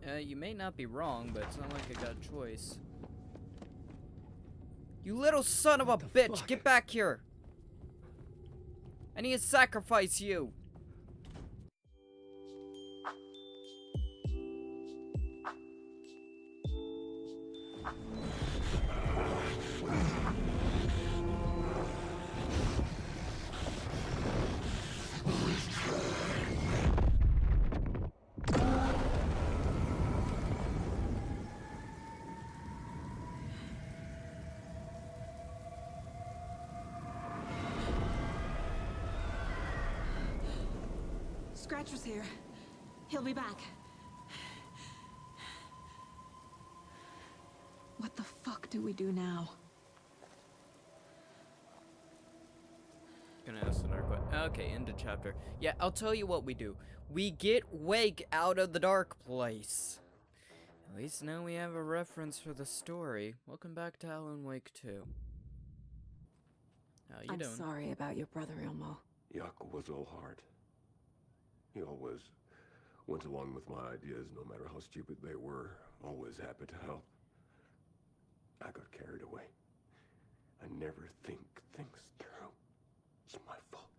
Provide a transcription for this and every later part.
You may not be wrong, but it's not like I got a choice. You little son of a bitch! Fuck? Get back here! I need to sacrifice you! Scratcher's here. He'll be back. What the fuck do we do now? Gonna ask another question. Okay, end of chapter. Yeah, I'll tell you what we do. We get Wake out of the dark place. At least now we have a reference for the story. Welcome back to Alan Wake 2. How you doing? I'm sorry about your brother, Ilmo. Yaku was all heart. He always went along with my ideas, no matter how stupid they were. Always happy to help. I got carried away. I never think things through. It's my fault.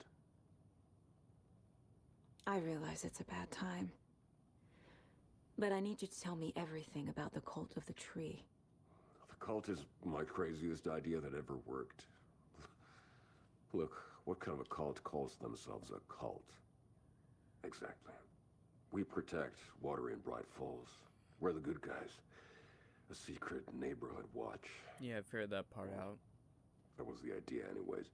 I realize it's a bad time. But I need you to tell me everything about the cult of the tree. The cult is my craziest idea that ever worked. Look, what kind of a cult calls themselves a cult? Exactly. We protect water in Bright Falls. We're the good guys. A secret neighborhood watch. Yeah, I figured that part out. That was the idea anyways.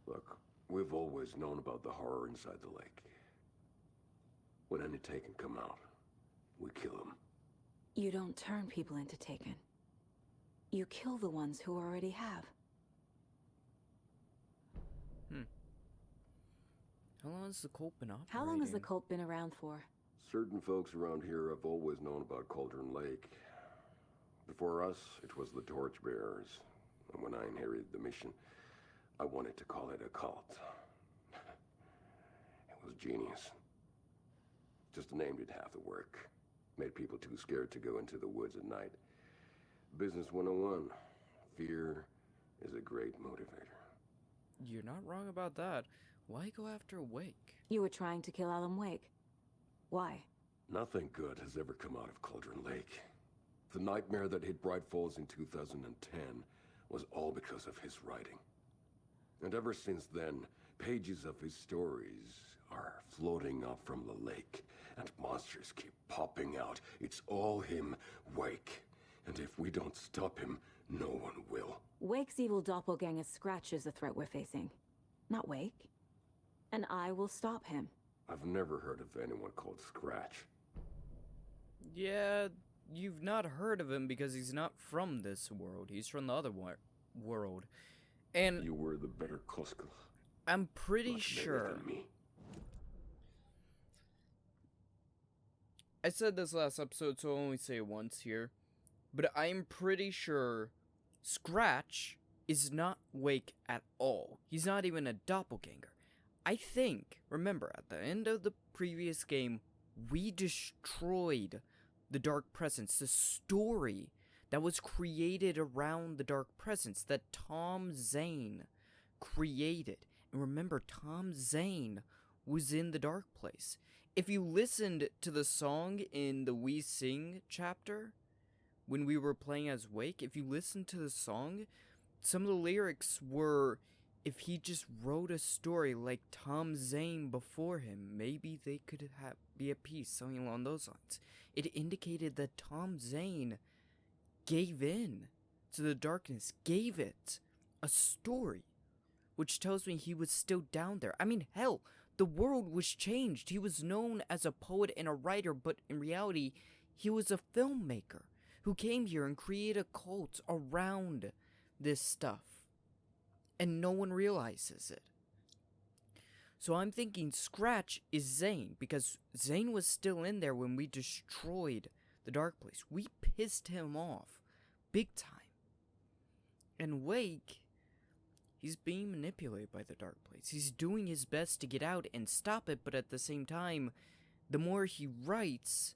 Look, we've always known about the horror inside the lake. When any Taken come out, we kill them. You don't turn people into Taken. You kill the ones who already have. How long has the cult been operating? How long has the cult been around for? Certain folks around here have always known about Cauldron Lake. Before us, it was the Torchbearers. And when I inherited the mission, I wanted to call it a cult. It was genius. Just the name did half the work. Made people too scared to go into the woods at night. Business 101. Fear is a great motivator. You're not wrong about that. Why go after Wake? You were trying to kill Alan Wake. Why? Nothing good has ever come out of Cauldron Lake. The nightmare that hit Bright Falls in 2010 was all because of his writing. And ever since then, pages of his stories are floating up from the lake, and monsters keep popping out. It's all him, Wake. And if we don't stop him, no one will. Wake's evil doppelganger Scratch is the threat we're facing. Not Wake. And I will stop him. I've never heard of anyone called Scratch. Yeah, you've not heard of him because he's not from this world. He's from the other world. And You were the better Koskal. I'm pretty Much better sure. than me. I said this last episode, so I'll only say it once here. But I'm pretty sure Scratch is not Wake at all. He's not even a doppelganger. I think, remember, at the end of the previous game, we destroyed the Dark Presence, the story that was created around the Dark Presence that Tom Zane created. And remember, Tom Zane was in the Dark Place. If you listened to the song in the We Sing chapter, when we were playing as Wake, if you listened to the song, some of the lyrics were, if he just wrote a story like Tom Zane before him, maybe they could be at peace, something along those lines. It indicated that Tom Zane gave in to the darkness, gave it a story, which tells me he was still down there. I mean, hell, the world was changed. He was known as a poet and a writer, but in reality, he was a filmmaker who came here and created a cult around this stuff. And no one realizes it. So I'm thinking Scratch is Zane, because Zane was still in there when we destroyed the Dark Place. We pissed him off big time. And Wake, he's being manipulated by the Dark Place. He's doing his best to get out and stop it, but at the same time, the more he writes,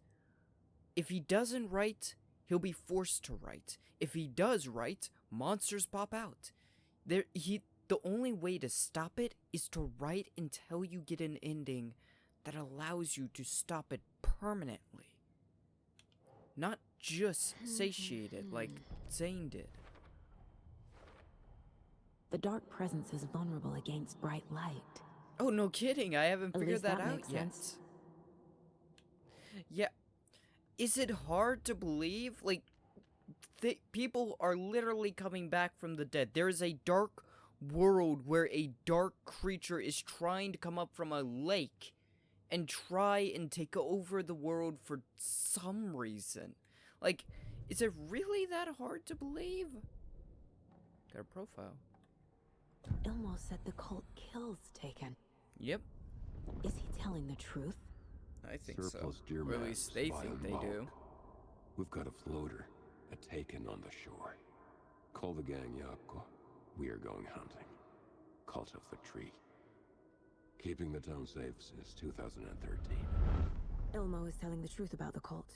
If he doesn't write, he'll be forced to write. If he does write, monsters pop out. The only way to stop it is to write until you get an ending that allows you to stop it permanently. Not just satiate it like Zane did. The dark presence is vulnerable against bright light. Oh, no kidding. I haven't At figured least that that out makes yet. sense. Yeah. Is it hard to believe? Like, people are literally coming back from the dead. There is a dark world where a dark creature is trying to come up from a lake and try and take over the world for some reason. Like, is it really that hard to believe? Got a profile. Ilmo said the cult kills Taken. Yep, Is he telling the truth? I think Surplus so. deer Or at mass least they by think the they mob. do. We've got a floater, a Taken on the shore. Call the gang Yako. We are going hunting. Cult of the Tree. Keeping the town safe since 2013. Ilmo is telling the truth about the cult.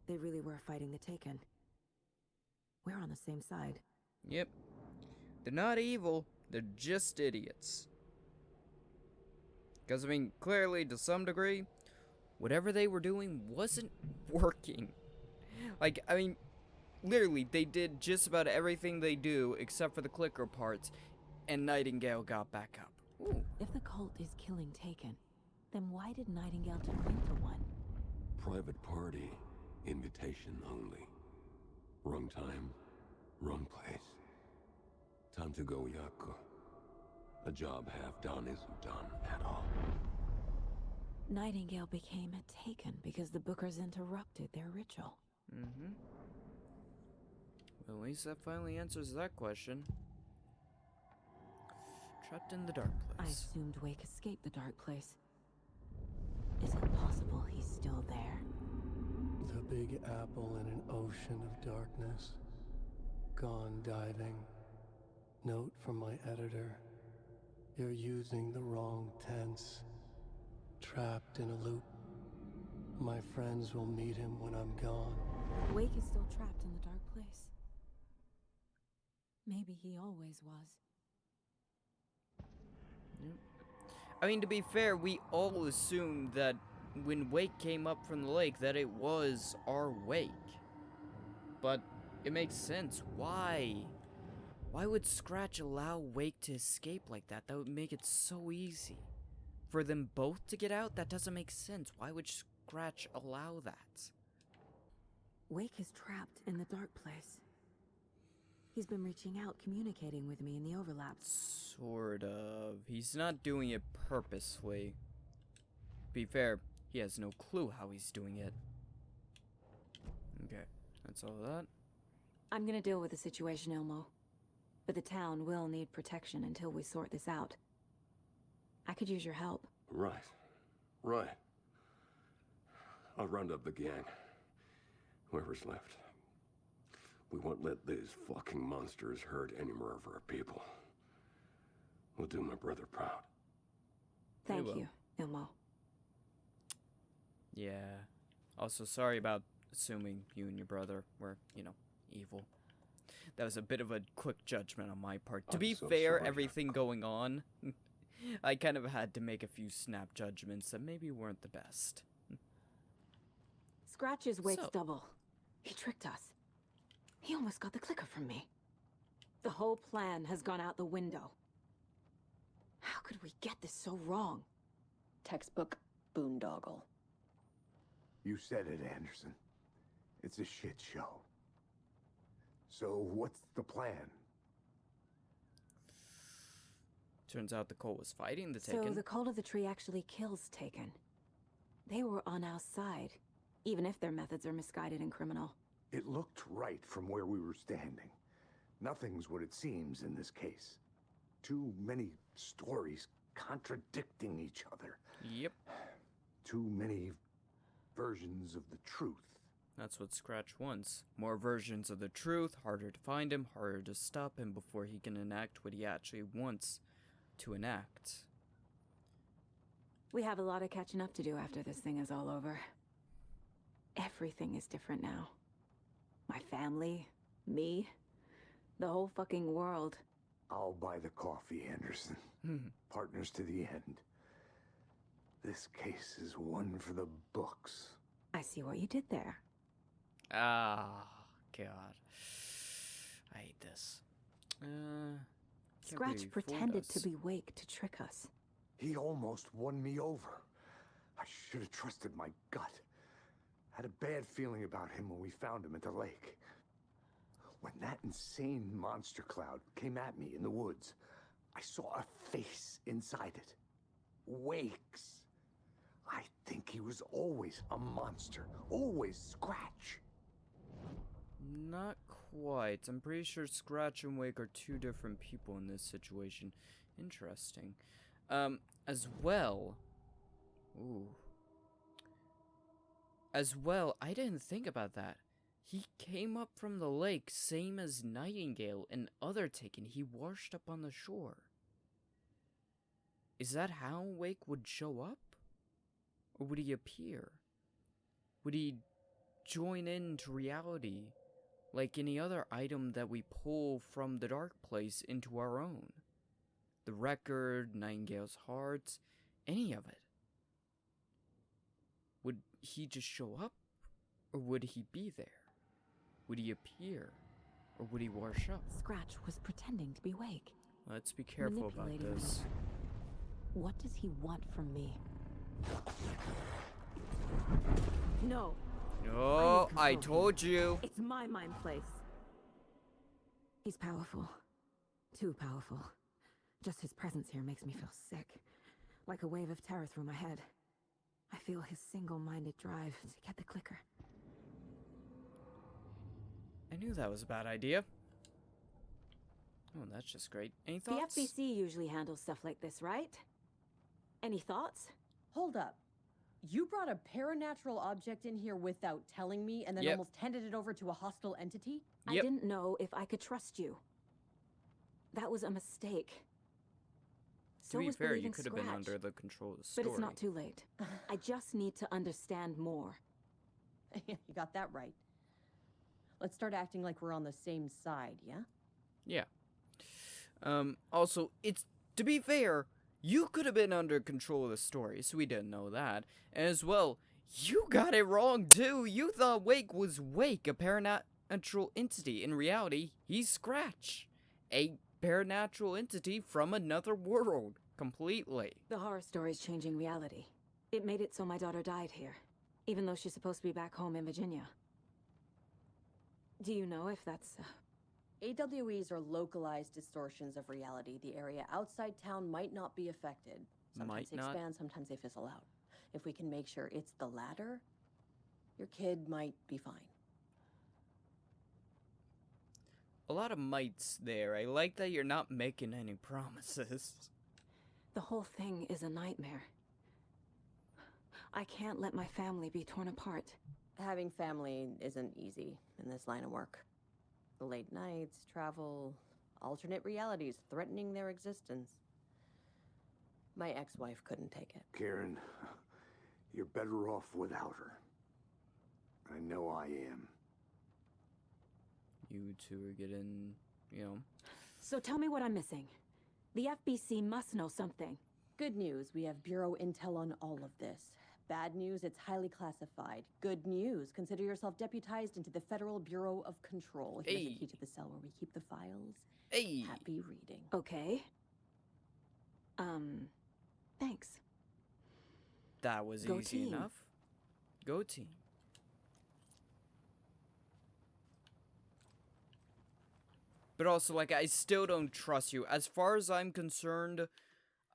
They really were fighting the Taken. We're on the same side. Yep. They're not evil, they're just idiots. Because, I mean, clearly, to some degree, whatever they were doing wasn't working. Like, I mean, literally, they did just about everything they do except for the clicker parts, and Nightingale got back up. Ooh. If the cult is killing Taken, then why did Nightingale turn into one? Private party. Invitation only. Wrong time. Wrong place. Time to go, Yako. A job half done isn't done at all. Nightingale became a Taken because the Bookers interrupted their ritual. Mm-hmm. Well, at least that finally answers that question. Trapped in the dark I place. assumed Wake escaped the dark place. Is it possible he's still there? The big apple in an ocean of darkness. Gone diving. Note from my editor. You're using the wrong tense. Trapped in a loop. My friends will meet him when I'm gone. Wake is still trapped in the dark place. Maybe he always was. I mean, to be fair, we all assumed that when Wake came up from the lake that it was our Wake. But it makes sense. Why? Why would Scratch allow Wake to escape like that? That would make it so easy. For them both to get out? That doesn't make sense. Why would Scratch allow that? Wake is trapped in the dark place. He's been reaching out, communicating with me in the overlaps. Sort of. He's not doing it purposely. To be fair, he has no clue how he's doing it. Okay, that's all of that. I'm gonna deal with the situation, Ilmo. But the town will need protection until we sort this out. I could use your help. Right. Right. I'll round up the gang. Whoever's left. We won't let these fucking monsters hurt any more of our people. We'll do my brother proud. Thank will. you, Ilmo. Yeah. Also, sorry about assuming you and your brother were, you know, evil. That was a bit of a quick judgment on my part. To I'm be so fair, sorry. everything going on, I kind of had to make a few snap judgments that maybe weren't the best. Scratch is Wake's So- double. He tricked us. He almost got the clicker from me. The whole plan has gone out the window. How could we get this so wrong? Textbook boondoggle. You said it, Anderson. It's a shit show. So what's the plan? Turns out the Cole was fighting the So Taken. the Cult of the Tree actually kills Taken. They were on our side, even if their methods are misguided and criminal. It looked right from where we were standing. Nothing's what it seems in this case. Too many stories contradicting each other. Yep. Too many versions of the truth. That's what Scratch wants. More versions of the truth, harder to find him, harder to stop him before he can enact what he actually wants to enact. We have a lot of catching up to do after this thing is all over. Everything is different now. My family, me, the whole fucking world. I'll buy the coffee, Anderson. Partners to the end. This case is one for the books. I see what you did there. Ah, God. I hate this. Can't believe Scratch you fooled pretended to us. be Wake to trick us. He almost won me over. I should have trusted my gut. Had a bad feeling about him when we found him at the lake. When that insane monster cloud came at me in the woods, I saw a face inside it. Wake's. I think he was always a monster. Always Scratch. Not quite. I'm pretty sure Scratch and Wake are two different people in this situation. Interesting. As well... Ooh. As well, I didn't think about that. He came up from the lake, same as Nightingale and other Taken. He washed up on the shore. Is that how Wake would show up? Or would he appear? Would he join into reality like any other item that we pull from the dark place into our own? The record, Nightingale's heart, any of it. Would he just show up? Or would he be there? Would he appear? Or would he wash up? Scratch was pretending to be Wake. Let's be careful about Manipulating this. me. What does he want from me? No, Oh, I'm in I control told you. it's my mind place. He's powerful. Too powerful. Just his presence here makes me feel sick. Like a wave of terror through my head. I feel his single-minded drive to get the clicker. I knew that was a bad idea. Oh, that's just great. Any thoughts? The FBC usually handles stuff like this, right? Any thoughts? Hold up. You brought a paranatural object in here without telling me and then Yep. almost handed it over to a hostile entity? I Yep. didn't know if I could trust you. That was a mistake. To be was fair, you believing could have been Scratch. under the control of the story. But it's not too late. I just need to understand more. You got that right. Let's start acting like we're on the same side, yeah? Yeah. Also, it's, to be fair, you could have been under control of the story, so we didn't know that. And as well, you got it wrong too. You thought Wake was Wake, a paranatural entity. In reality, he's Scratch, a paranatural entity from another world, completely. The horror story's changing reality. It made it so my daughter died here, even though she's supposed to be back home in Virginia. Do you know if that's... AWEs are localized distortions of reality. The area outside town might not be affected. Sometimes Might they not. expand, sometimes they fizzle out. If we can make sure it's the latter, your kid might be fine. A lot of mites there. I like that you're not making any promises. The whole thing is a nightmare. I can't let my family be torn apart. Having family isn't easy in this line of work. The late nights, travel, alternate realities threatening their existence. My ex-wife couldn't take it. Karen, you're better off without her. I know I am. You two are getting, you know... So tell me what I'm missing. The FBC must know something. Good news, we have Bureau intel on all of this. Bad news, it's highly classified. Good news, consider yourself deputized into the Federal Bureau of Control. Here's Hey. the key to the cell where we keep the files. Hey! Happy reading. Okay. Thanks. That was Go easy team. enough. Go team. But also, like, I still don't trust you. As far as I'm concerned,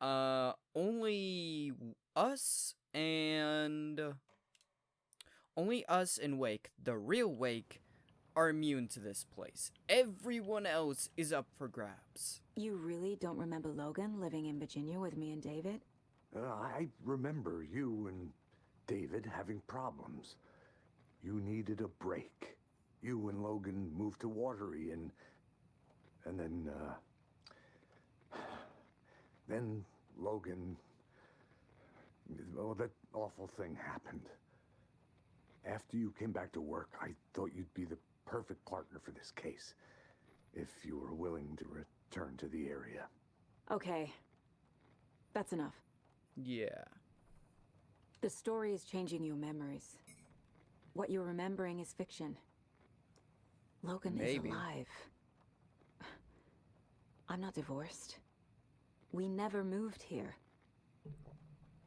only us and Wake, the real Wake, are immune to this place. Everyone else is up for grabs. You really don't remember Logan living in Virginia with me and David? I remember you and David having problems. You needed a break. You and Logan moved to Watery and then Logan, oh, that awful thing happened. After you came back to work, I thought you'd be the perfect partner for this case. If you were willing to return to the area. Okay. That's enough. Yeah. The story is changing your memories. What you're remembering is fiction. Logan Maybe. is alive. I'm not divorced. We never moved here.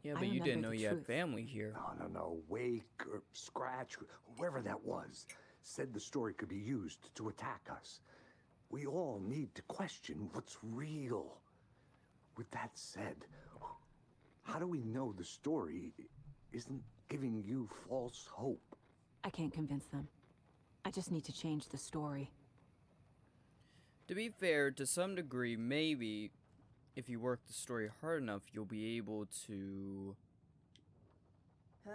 Yeah, I but you didn't remember know the you had truth. family here. No. Wake or Scratch, whoever that was, said the story could be used to attack us. We all need to question what's real. With that said, how do we know the story isn't giving you false hope? I can't convince them. I just need to change the story. To be fair, to some degree, maybe if you work the story hard enough, you'll be able to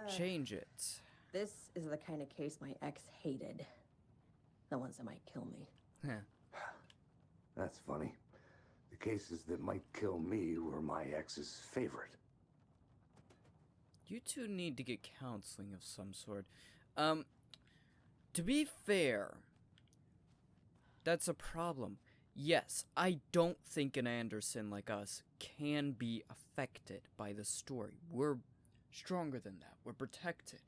change it. This is the kind of case my ex hated. The ones that might kill me. That's funny. The cases that might kill me were my ex's favorite. You two need to get counseling of some sort. To be fair, that's a problem. Yes, I don't think an Anderson like us can be affected by the story. We're stronger than that. We're protected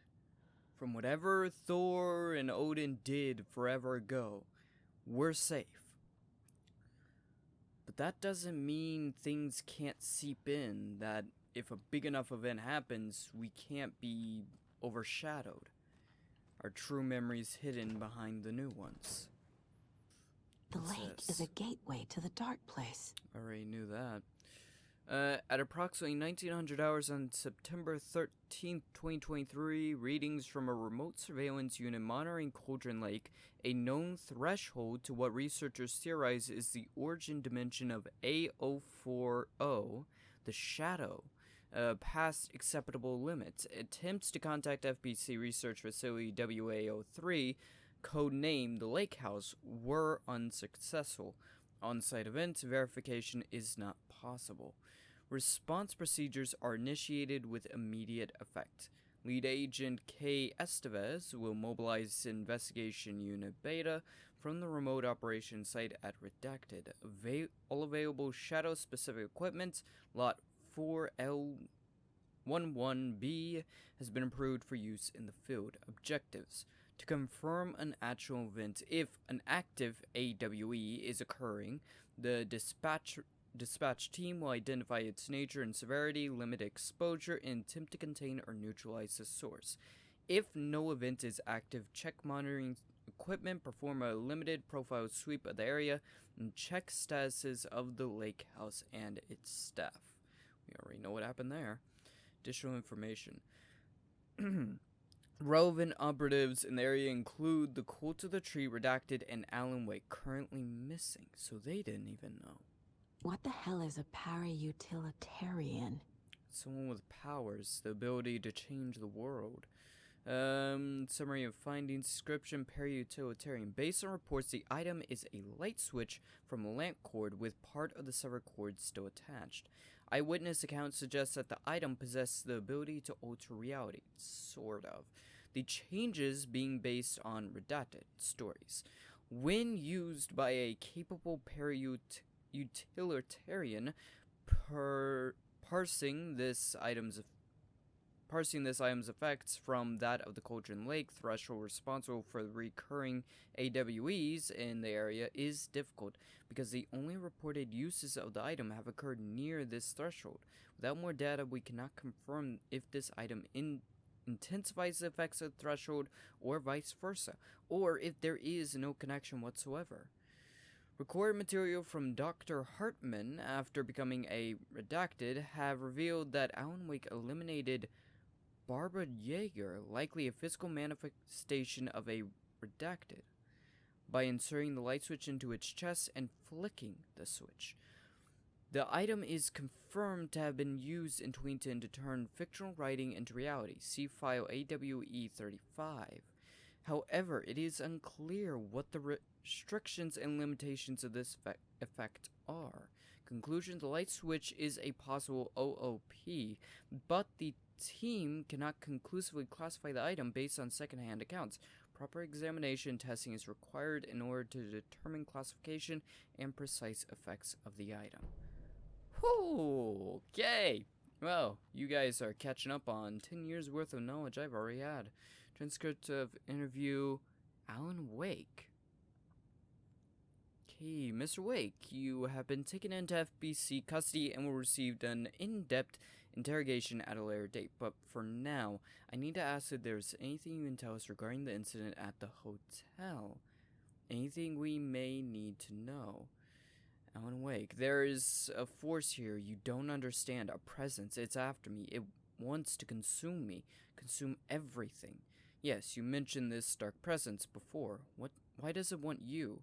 from whatever Thor and Odin did forever ago. We're safe. But that doesn't mean things can't seep in, that if a big enough event happens, we can't be overshadowed. Our true memories hidden behind the new ones. The What's lake this? is a gateway to the dark place. Already knew that. At approximately 1900 hours on September 13th, 2023, readings from a remote surveillance unit monitoring Cauldron Lake, a known threshold to what researchers theorize is the origin dimension of A040, the Shadow, past acceptable limits. Attempts to contact FBC Research Facility WA03, codenamed the Lake House, were unsuccessful. On-site event verification is not possible. Response procedures are initiated with immediate effect. Lead Agent K. Estevez will mobilize Investigation Unit Beta from the remote operation site at Redacted. All available Shadow-specific equipment, Lot 4L11B, has been approved for use in the field. Objectives: to confirm an actual event. If an active AWE is occurring, the dispatch team will identify its nature and severity, limit exposure, and attempt to contain or neutralize the source. If no event is active, check monitoring equipment, perform a limited profile sweep of the area, and check statuses of the lake house and its staff. We already know what happened there. Additional information. Relevant operatives in the area include the Cult of the Tree, Redacted, and Alan Wake, currently missing, so they didn't even know. What the hell is a para-utilitarian? Someone with powers, the ability to change the world. Summary of findings, description, para-utilitarian. Based on reports, the item is a light switch from a lamp cord with part of the severed cord still attached. Eyewitness accounts suggest that the item possesses the ability to alter reality, sort of. The changes being based on redacted stories. When used by a capable para-utilitarian, parsing this item's effects from that of the Cauldron Lake threshold responsible for the recurring AWEs in the area is difficult, because the only reported uses of the item have occurred near this threshold. Without more data, we cannot confirm if this item intensifies the effects of the threshold or vice versa, or if there is no connection whatsoever. Recorded material from Dr. Hartman after becoming a redacted have revealed that Alan Wake eliminated Barbara Yeager, likely a physical manifestation of a redacted, by inserting the light switch into its chest and flicking the switch. The item is confirmed to have been used in Tweenton to turn fictional writing into reality. See file AWE35. However, it is unclear what the restrictions and limitations of this effect are. Conclusion: the light switch is a possible OOP, but the team cannot conclusively classify the item based on secondhand accounts. Proper examination and testing is required in order to determine classification and precise effects of the item. Whew, okay. Well, you guys are catching up on 10 years worth of knowledge I've already had. Transcript of interview Alan Wake. Okay, Mr. Wake, you have been taken into FBC custody and will receive an in-depth interrogation at a later date. But for now, I need to ask if there's anything you can tell us regarding the incident at the hotel. Anything we may need to know. Alan Wake, there is a force here you don't understand, a presence. It's after me. It wants to consume me, consume everything. Yes, you mentioned this dark presence before. Why does it want you?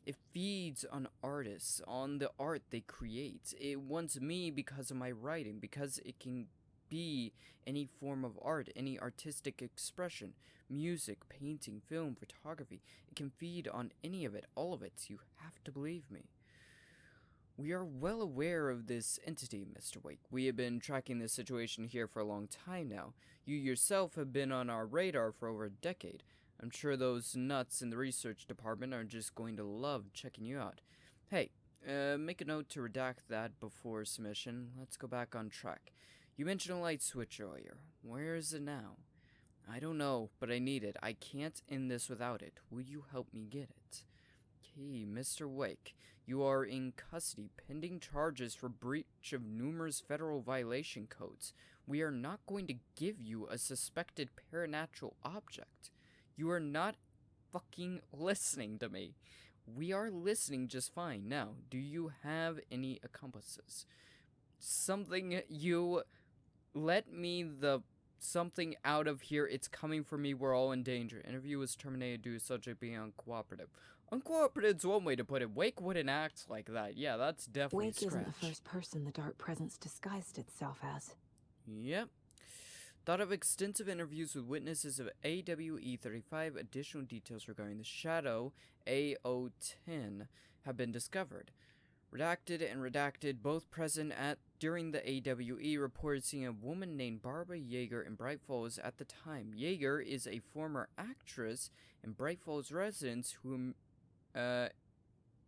It feeds on artists, on the art they create. It wants me because of my writing, because it can be any form of art, any artistic expression, music, painting, film, photography. It can feed on any of it, all of it. You have to believe me. We are well aware of this entity, Mr. Wake. We have been tracking this situation here for a long time now. You yourself have been on our radar for over a decade. I'm sure those nuts in the research department are just going to love checking you out. Hey, make a note to redact that before submission. Let's go back on track. You mentioned a light switch earlier. Where is it now? I don't know, but I need it. I can't end this without it. Will you help me get it? Okay, Mr. Wake, you are in custody pending charges for breach of numerous federal violation codes. We are not going to give you a suspected paranatural object. You are not fucking listening to me. We are listening just fine. Now, do you have any accomplices? Something you... Let me the something out of here. It's coming for me. We're all in danger. Interview was terminated due to subject being uncooperative. Uncooperative one way to put it. Wake wouldn't act like that. Yeah, that's definitely Wake Scratch. isn't the first person the dark presence disguised itself as. Yep. Thought of extensive interviews with witnesses of AWE-35. Additional details regarding the shadow AO-10 have been discovered. Redacted and redacted, both present during the AWE, reported seeing a woman named Barbara Yeager in Bright Falls at the time. Yeager is a former actress in Bright Falls residence who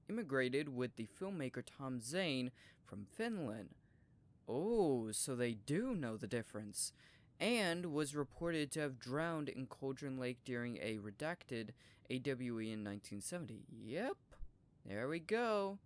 immigrated with the filmmaker Tom Zane from Finland. Oh, so they do know the difference. And was reported to have drowned in Cauldron Lake during a redacted AWE in 1970. Yep, there we go.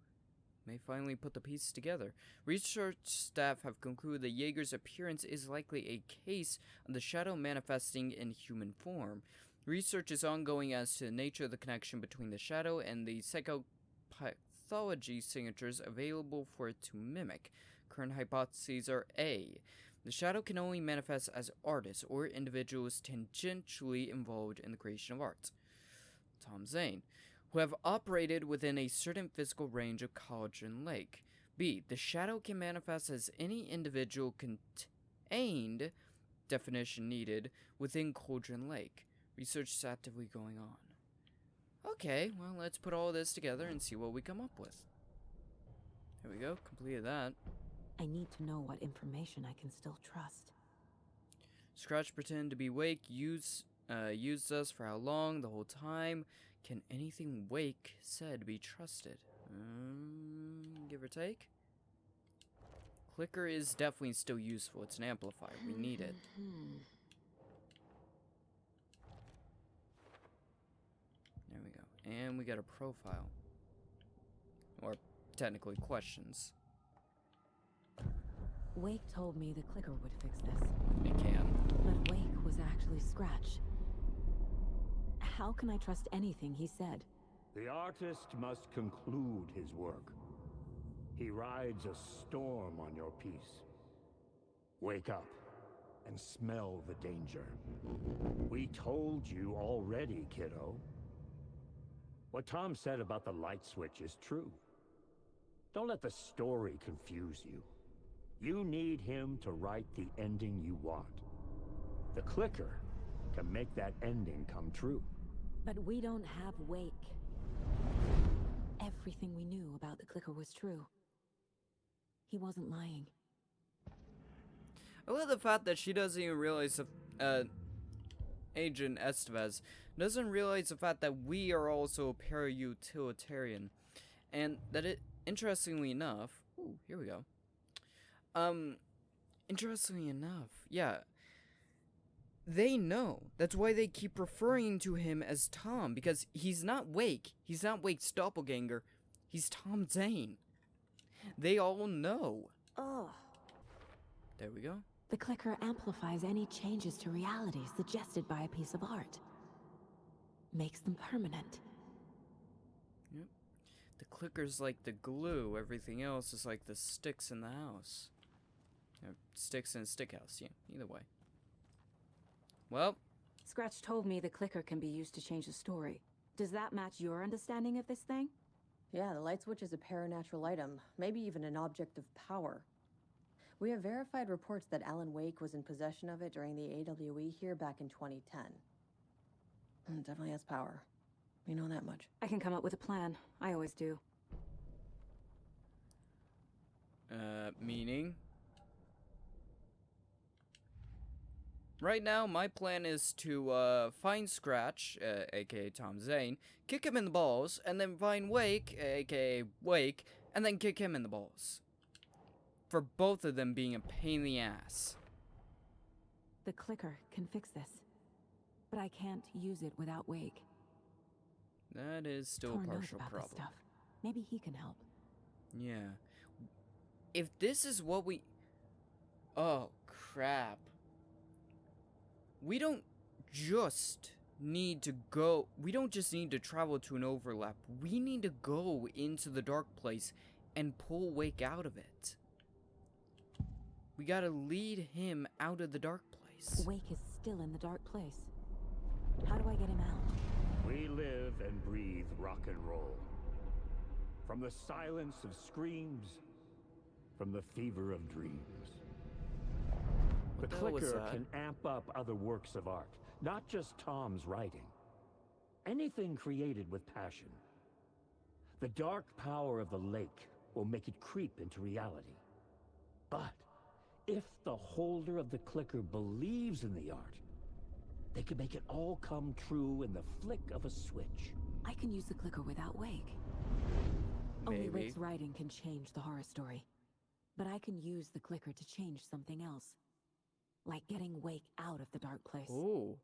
May finally put the pieces together. Research staff have concluded that Yeager's appearance is likely a case of the shadow manifesting in human form. Research is ongoing as to the nature of the connection between the shadow and the psychopathology signatures available for it to mimic. Current hypotheses are A. The shadow can only manifest as artists or individuals tangentially involved in the creation of art. Tom Zane, who have operated within a certain physical range of Cauldron Lake. B. The shadow can manifest as any individual contained, definition needed, within Cauldron Lake. Research is actively going on. Okay, well, let's put all this together and see what we come up with. There we go, completed that. I need to know what information I can still trust. Scratch pretend to be Wake, used us for how long, the whole time. Can anything Wake said be trusted? Give or take? Clicker is definitely still useful. It's an amplifier. We need it. There we go. And we got a profile. Or technically questions. Wake told me the clicker would fix this. It can. But Wake was actually Scratch. How can I trust anything he said? The artist must conclude his work. He rides a storm on your piece. Wake up and smell the danger. We told you already, kiddo. What Tom said about the light switch is true. Don't let the story confuse you. You need him to write the ending you want. The clicker can make that ending come true. But we don't have Wake. Everything we knew about the clicker was true. He wasn't lying. I love the fact that she doesn't even realize Agent Estevez doesn't realize the fact that we are also para-utilitarian, and that it, interestingly enough, ooh, here we go. Interestingly enough, yeah, they know. That's why they keep referring to him as Tom, because he's not Wake. He's not Wake's doppelganger. He's Tom Zane. They all know. Ugh. There we go. The clicker amplifies any changes to reality suggested by a piece of art. Makes them permanent. Yep. The clicker's like the glue. Everything else is like the sticks in the house. Sticks in a stick house, yeah, either way. Well, Scratch told me the clicker can be used to change the story. Does that match your understanding of this thing? Yeah, the light switch is a paranatural item, maybe even an object of power. We have verified reports that Alan Wake was in possession of it during the AWE here back in 2010. It definitely has power. We know that much. I can come up with a plan. I always do. Meaning? Right now, my plan is to, find Scratch, aka Tom Zane, kick him in the balls, and then find Wake, aka Wake, and then kick him in the balls. For both of them being a pain in the ass. The clicker can fix this. But I can't use it without Wake. That is still Tor a knows partial about problem. this stuff. Maybe he can help. Yeah. If this is what we... Oh, crap. We don't just need to go... We don't just need to travel to an overlap. We need to go into the dark place and pull Wake out of it. We gotta lead him out of the dark place. Wake is still in the dark place. How do I get him out? We live and breathe rock and roll. From the silence of screams, from the fever of dreams. The the hell was clicker that? can amp up other works of art, not just Tom's writing. Anything created with passion. The dark power of the lake will make it creep into reality. But if the holder of the clicker believes in the art, they can make it all come true in the flick of a switch. I can use the clicker without Wake. Only Maybe. Wake's writing can change the horror story. But I can use the clicker to change something else. Like getting Wake out of the dark place. Oh.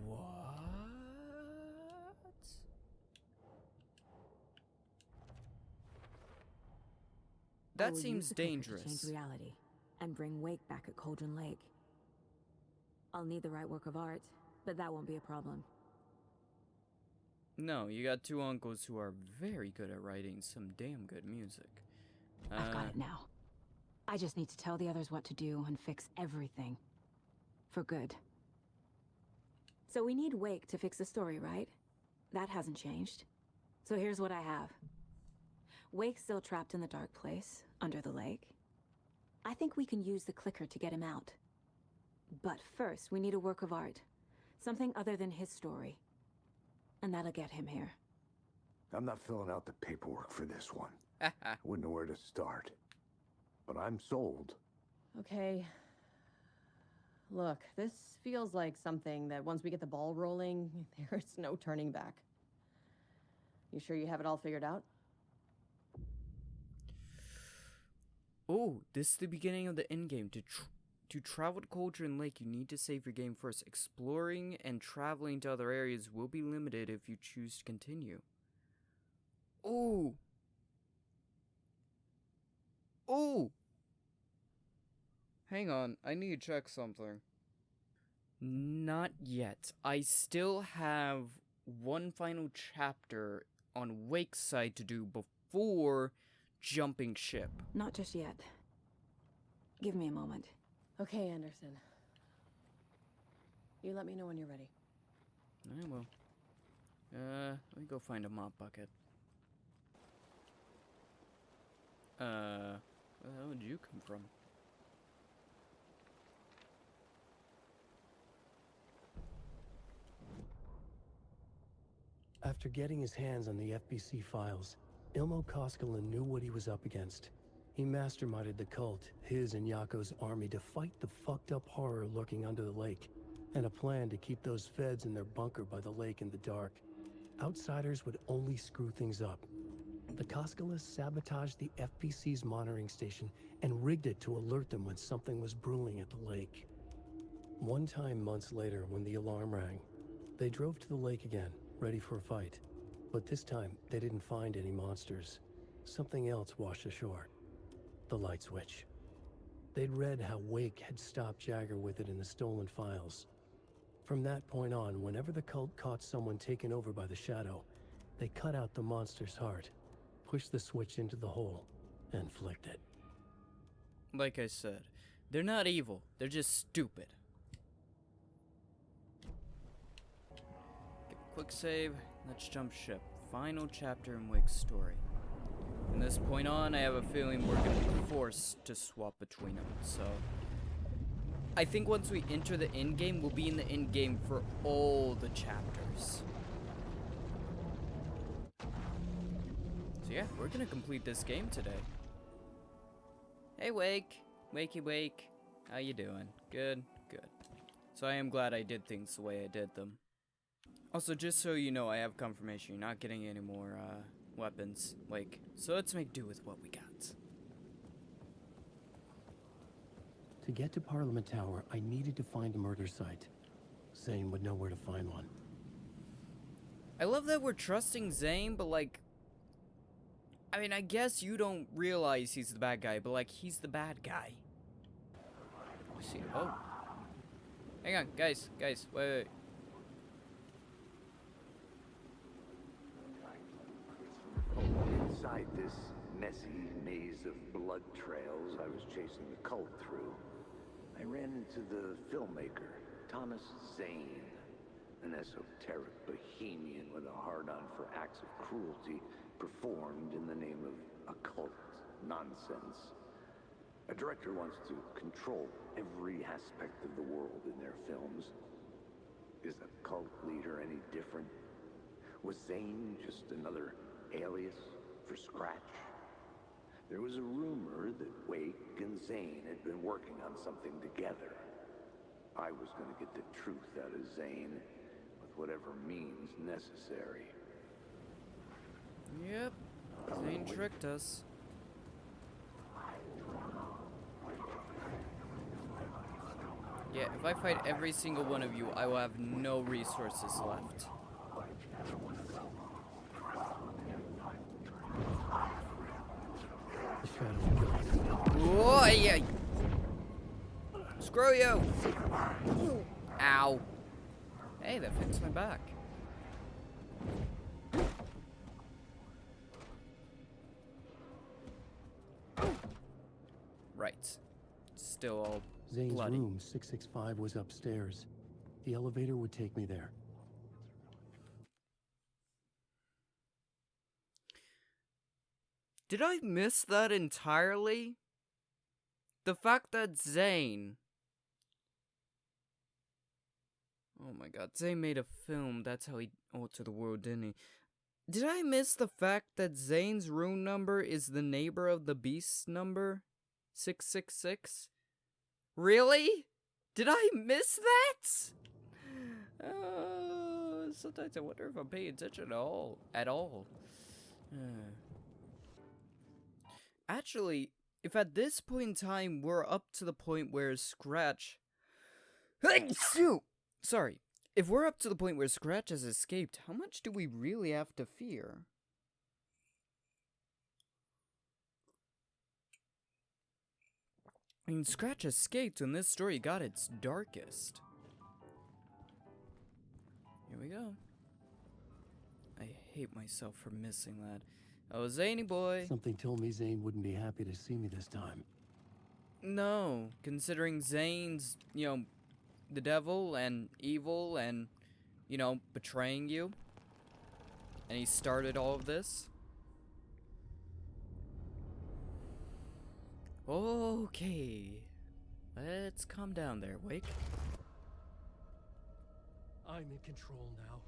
What? I That will use seems the clicker to dangerous. change reality and bring Wake back at Cauldron Lake. I'll need the right work of art, but that won't be a problem. No, you got two uncles who are very good at writing some damn good music. I've got it now. I just need to tell the others what to do and fix everything. For good. So we need Wake to fix the story, right? That hasn't changed. So here's what I have. Wake's still trapped in the dark place, under the lake. I think we can use the clicker to get him out. But first, we need a work of art. Something other than his story. And that'll get him here. I'm not filling out the paperwork for this one. Uh, I wouldn't know where to start. But I'm sold. Okay. Look, this feels like something that once we get the ball rolling, there's no turning back. You sure you have it all figured out? Oh, this is the beginning of the endgame. To travel to Cauldron Lake, you need to save your game first. Exploring and traveling to other areas will be limited if you choose to continue. Oh! Oh! Hang on, I need to check something. Not yet. I still have one final chapter on Wake's side to do before jumping ship. Not just yet. Give me a moment. Okay, Anderson. You let me know when you're ready. I will. Let me go find a mop bucket. Where the hell did you come from? After getting his hands on the FBC files, Ilmo Koskelen knew what he was up against. He masterminded the cult, his and Yako's army, to fight the fucked up horror lurking under the lake, and a plan to keep those feds in their bunker by the lake in the dark. Outsiders would only screw things up. The Koskelen sabotaged the FPC's monitoring station and rigged it to alert them when something was brewing at the lake. One time months later, when the alarm rang, they drove to the lake again, ready for a fight. But this time, they didn't find any monsters. Something else washed ashore. The light switch. They'd read how Wake had stopped Jagger with it in the stolen files. From that point on, whenever the cult caught someone taken over by the Shadow, they cut out the monster's heart, pushed the switch into the hole, and flicked it. Like I said, they're not evil, they're just stupid. Give a quick save, let's jump ship. Final chapter in Wake's story. From this point on, I have a feeling we're going to be forced to swap between them, so... I think once we enter the end game, we'll be in the end game for all the chapters. So yeah, we're gonna complete this game today. Hey Wake! Wakey Wake! How you doing? Good? Good. So I am glad I did things the way I did them. Also, just so you know, I have confirmation you're not getting any more, weapons, Wake. So let's make do with what we got. To get to Parliament Tower, I needed to find a murder site. Zane would know where to find one. I love that we're trusting Zane, but like... I mean, I guess you don't realize he's the bad guy, but like, he's the bad guy. I see. Oh. Hang on, guys, wait. Inside this messy maze of blood trails I was chasing the cult through, I ran into the filmmaker, Thomas Zane, an esoteric bohemian with a hard-on for acts of cruelty performed in the name of occult nonsense. A director wants to control every aspect of the world in their films. Is a cult leader any different? Was Zane just another alias for Scratch? There was a rumor that Wake and Zane had been working on something together. I was going to get the truth out of Zane with whatever means necessary. Yep. Zane tricked us. Yeah, if I fight every single one of you, I will have no resources left. Oh, yeah. Screw you. Ow. Hey, that fixed my back. Right. Still all Zane's bloody. room, 665, was upstairs. The elevator would take me there. Did I miss that entirely? The fact that Zane... Oh my god, Zane made a film, that's how he altered the world, didn't he? Did I miss the fact that Zane's room number is the neighbor of the beast's number? 666? Really? Did I miss that? Sometimes I wonder if I'm paying attention at all. Actually, if at this point in time we're up to the point where Scratch... Sorry. If we're up to the point where Scratch has escaped, how much do we really have to fear? I mean, Scratch escaped when this story got its darkest. Here we go. I hate myself for missing that. Oh, Zaney boy. Something told me Zane wouldn't be happy to see me this time. No, considering Zane's, the devil and evil and, betraying you. And he started all of this. Okay. Let's calm down there, Wake. I'm in control now.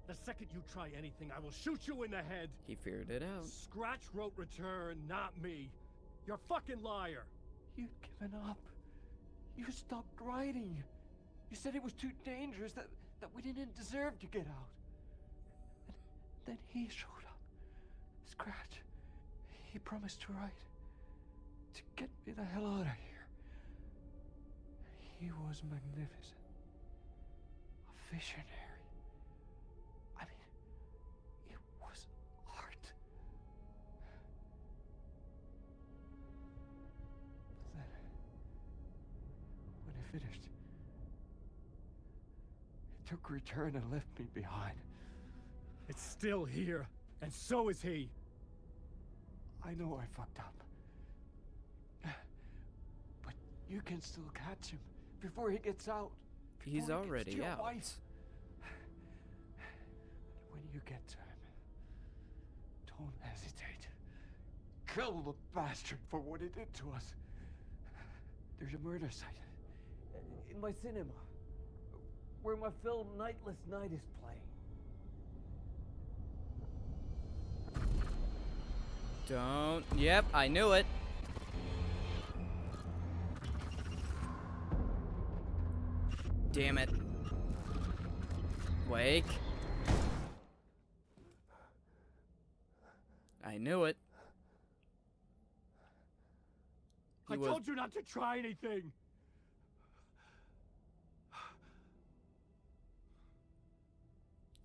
The second you try anything, I will shoot you in the head. He figured it out. Scratch wrote return, not me. You're a fucking liar. You'd given up. You stopped writing. You said it was too dangerous, that we didn't deserve to get out. And then he showed up. Scratch. He promised to write. To get me the hell out of here. He was magnificent. A visionary. I mean, it was art. Then, when I finished, he took return and left me behind. It's still here, and so is he. I know I fucked up. But you can still catch him before he gets out. He's before he gets already to your out. wife. When you get to him, don't hesitate. Kill the bastard for what he did to us. There's a murder site in my cinema where my film Nightless Night is playing. Don't. Yep, I knew it. Damn it. Wake. I knew it. I told you not to try anything.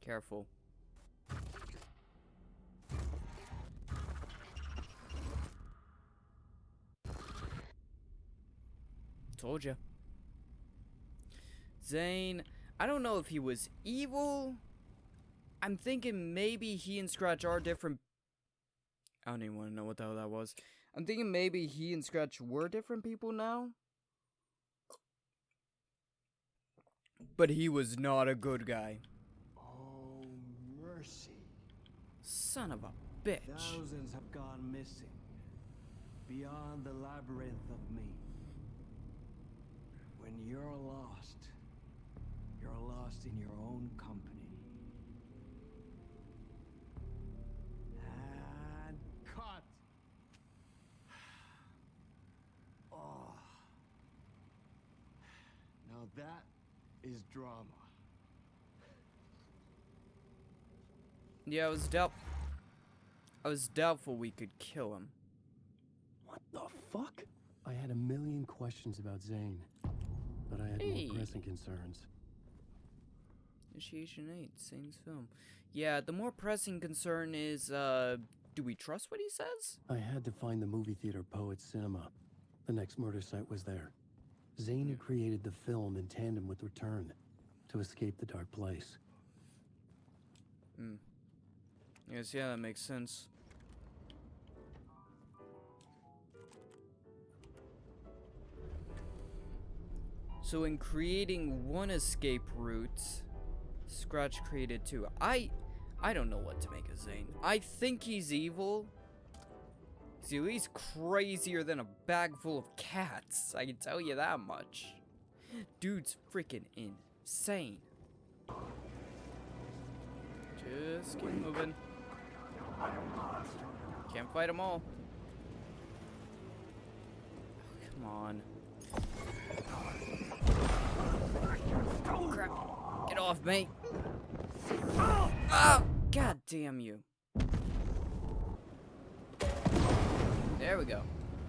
Careful. Told you. Zane, I don't know if he was evil. I'm thinking maybe he and Scratch are different. I don't even want to know what the hell that was. I'm thinking maybe he and Scratch were different people now. But he was not a good guy. Oh, mercy. Son of a bitch. Thousands have gone missing. Beyond the labyrinth of me. When you're lost in your own company. And cut! Oh. Now that is drama. Yeah, I was doubtful we could kill him. What the fuck? I had a million questions about Zane, but I had more pressing concerns. Initiation 8, Zane's film. Yeah, the more pressing concern is, do we trust what he says? I had to find the movie theater Poet's Cinema. The next murder site was there. Zane had created the film in tandem with Return to escape the dark place. Yes, yeah, that makes sense. So in creating one escape route, Scratch created two. I don't know what to make of Zane. I think he's evil. He's at least crazier than a bag full of cats. I can tell you that much. Dude's freaking insane. Just keep moving. Can't fight them all. Come on. Crap. Get off, mate. Oh, God damn you. There we go.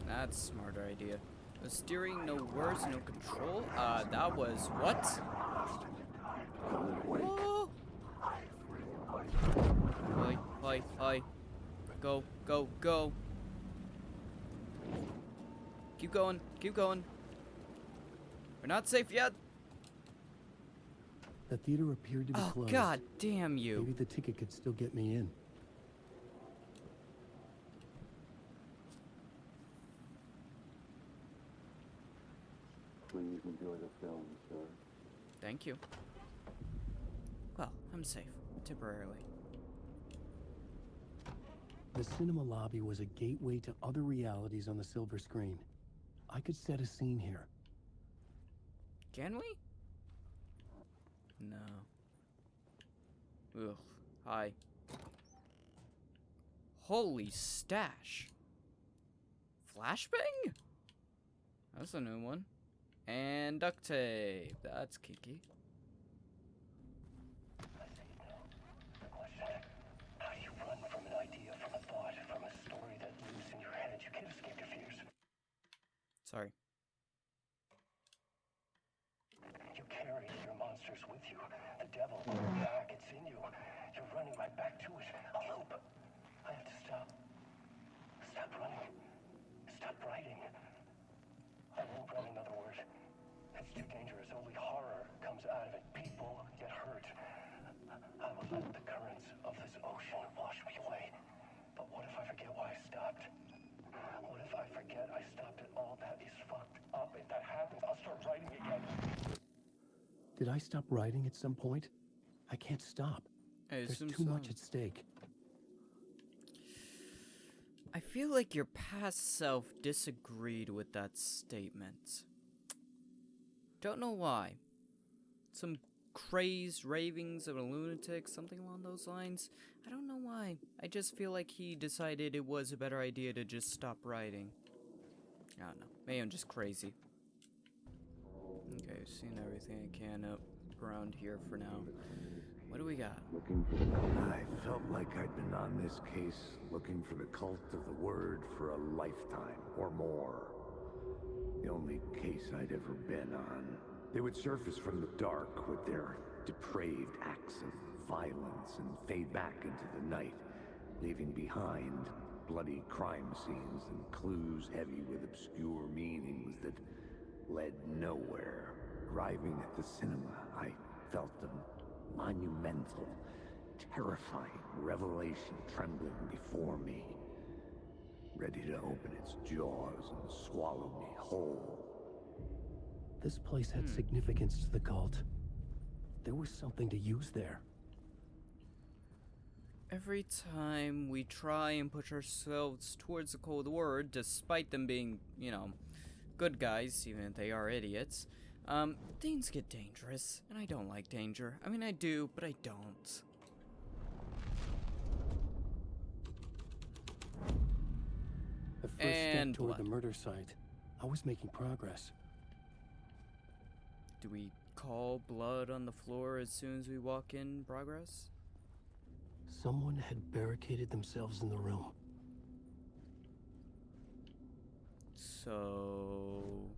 That's a smarter idea. No steering, no words, no control. That was what? Oh. Hi. Go. Keep going. We're not safe yet. The theater appeared to be closed. Oh, God damn you. Maybe the ticket could still get me in. Please enjoy the film, sir. Thank you. Well, I'm safe. Temporarily. The cinema lobby was a gateway to other realities on the silver screen. I could set a scene here. Can we? No. Ugh. Hi. Holy stash. Flashbang? That's a new one. And duct tape. That's kinky. How do you run from an idea, from a thought, from a story that lives in your head? You can't escape your fears. Sorry. You carry your monsters with you. The devil, your back, it's in you. You're running right back to it. A loop. I have to stop. Stop running. Stop writing. I won't write another word. It's too dangerous. Only horror comes out of it. People get hurt. I will let the currents of this ocean wash me away. But what if I forget why I stopped? What if I forget I stopped it all? That is fucked up. If that happens, I'll start writing again. Did I stop writing at some point? I can't stop. There's too much at stake. I feel like your past self disagreed with that statement. Don't know why. Some crazed ravings of a lunatic, something along those lines. I don't know why. I just feel like he decided it was a better idea to just stop writing. I don't know. Maybe I'm just crazy. Okay, I've seen everything I can up around here for now. What do we got? Looking for the cult. I felt like I'd been on this case looking for the cult of the word for a lifetime or more. The only case I'd ever been on. They would surface from the dark with their depraved acts of violence and fade back into the night, leaving behind bloody crime scenes and clues heavy with obscure meanings that led nowhere. Arriving at the cinema, I felt a monumental, terrifying revelation trembling before me, ready to open its jaws and swallow me whole. This place had significance to the cult. There was something to use there. Every time we try and push ourselves towards the cold word, despite them being, you know, good guys, even if they are idiots, things get dangerous, and I don't like danger. I mean, I do, but I don't. The first And step toward blood. the murder site. I was making progress. Do we call blood on the floor as soon as we walk in progress? Someone had barricaded themselves in the room. So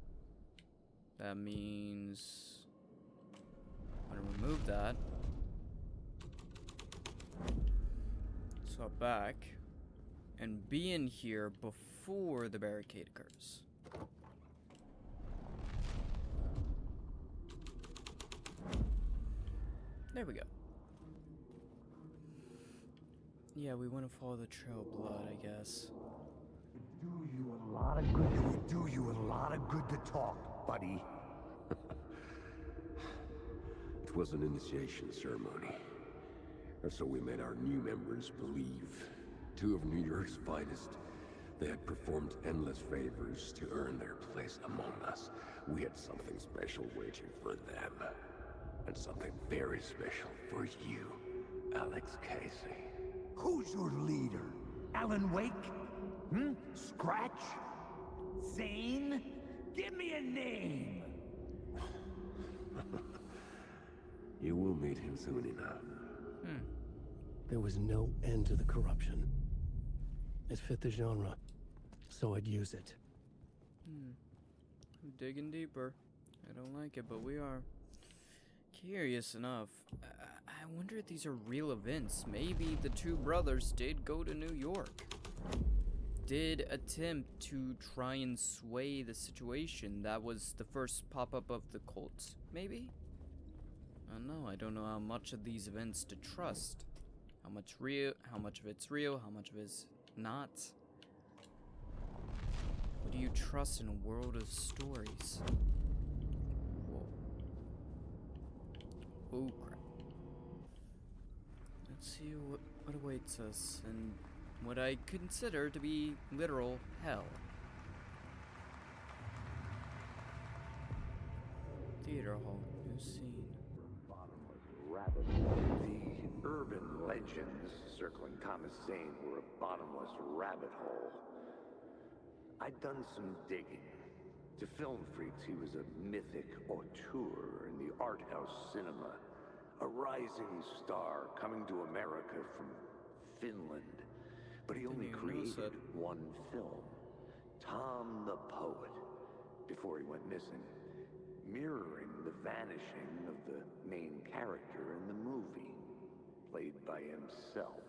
that means I'm gonna remove that. Swap back and be in here before the barricade occurs. There we go. Yeah, we want to follow the trail of blood, I guess. It would do you a lot of good. It would do you a lot of good to talk, buddy. It was an initiation ceremony. Or so we made our new members believe. 2 of New York's finest. They had performed endless favors to earn their place among us. We had something special waiting for them. And something very special for you, Alex Casey. Who's your leader? Alan Wake? Scratch? Zane? Give me a name! You will meet him soon enough. There was no end to the corruption. It fit the genre, so I'd use it. I'm digging deeper. I don't like it, but we are. Curious enough, I wonder if these are real events. Maybe the 2 brothers did go to New York. Did attempt to try and sway the situation. That was the first pop-up of the cult. Maybe? I don't know. I don't know how much of these events to trust. How much of it's real, how much of it's not. What do you trust in a world of stories? Whoa. Oh crap. Let's see what awaits us in what I consider to be literal hell. Theater hall, new scene. Bottomless rabbit hole. The urban legends circling Thomas Zane were a bottomless rabbit hole. I'd done some digging. To film freaks, he was a mythic auteur in the art house cinema. A rising star coming to America from Finland. But he only created one film, Tom the Poet, before he went missing, mirroring the vanishing of the main character in the movie, played by himself.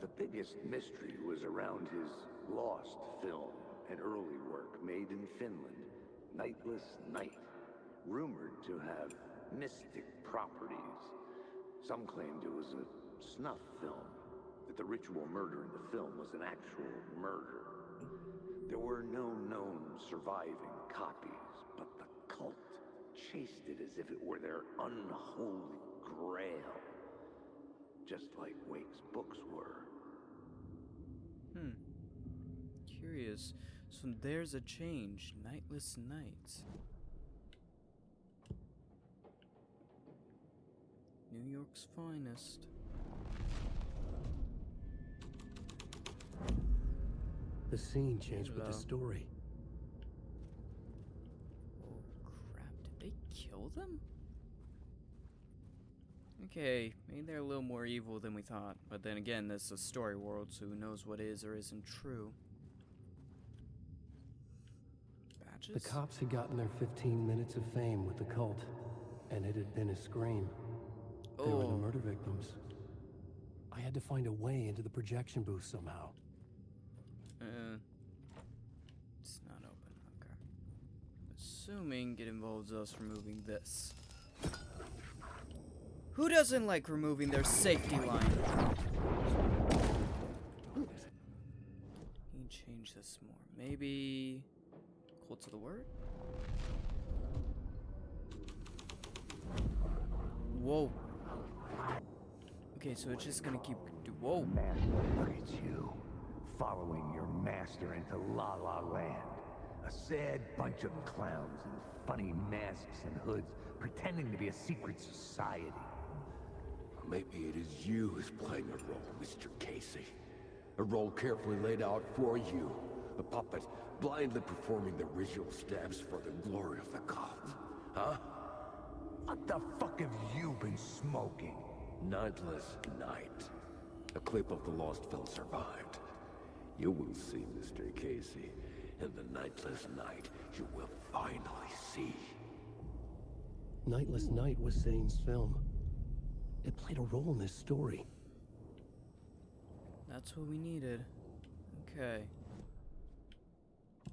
The biggest mystery was around his lost film, an early work made in Finland, Nightless Night, rumored to have mystic properties. Some claimed it was a snuff film, that the ritual murder in the film was an actual murder. There were no known surviving copies, but the cult chased it as if it were their unholy grail, just like Wake's books were. Curious. So there's a change. Nightless Nights. New York's finest. The scene changed with the story. Oh crap, did they kill them? Okay, maybe they're a little more evil than we thought, but then again, this is a story world, so who knows what is or isn't true. Badges? The cops had gotten their 15 minutes of fame with the cult, and it had been a scream. They were the murder victims. I had to find a way into the projection booth somehow. It's not open, okay. Assuming it involves us removing this. Who doesn't like removing their safety line? Need to change this more. Maybe Cult of the Word? Whoa. Okay, so it's just gonna keep whoa. Man, look at you. Following your master into La La Land. A sad bunch of clowns in funny masks and hoods, pretending to be a secret society. Maybe it is you who's playing a role, Mr. Casey. A role carefully laid out for you. A puppet blindly performing the ritual steps for the glory of the cult. Huh? What the fuck have you been smoking? Nightless Night. A clip of the lost film survived. You will see, Mr. Casey. In the Nightless Night, you will finally see. Nightless Night was Zane's film. It played a role in this story. That's what we needed. Okay.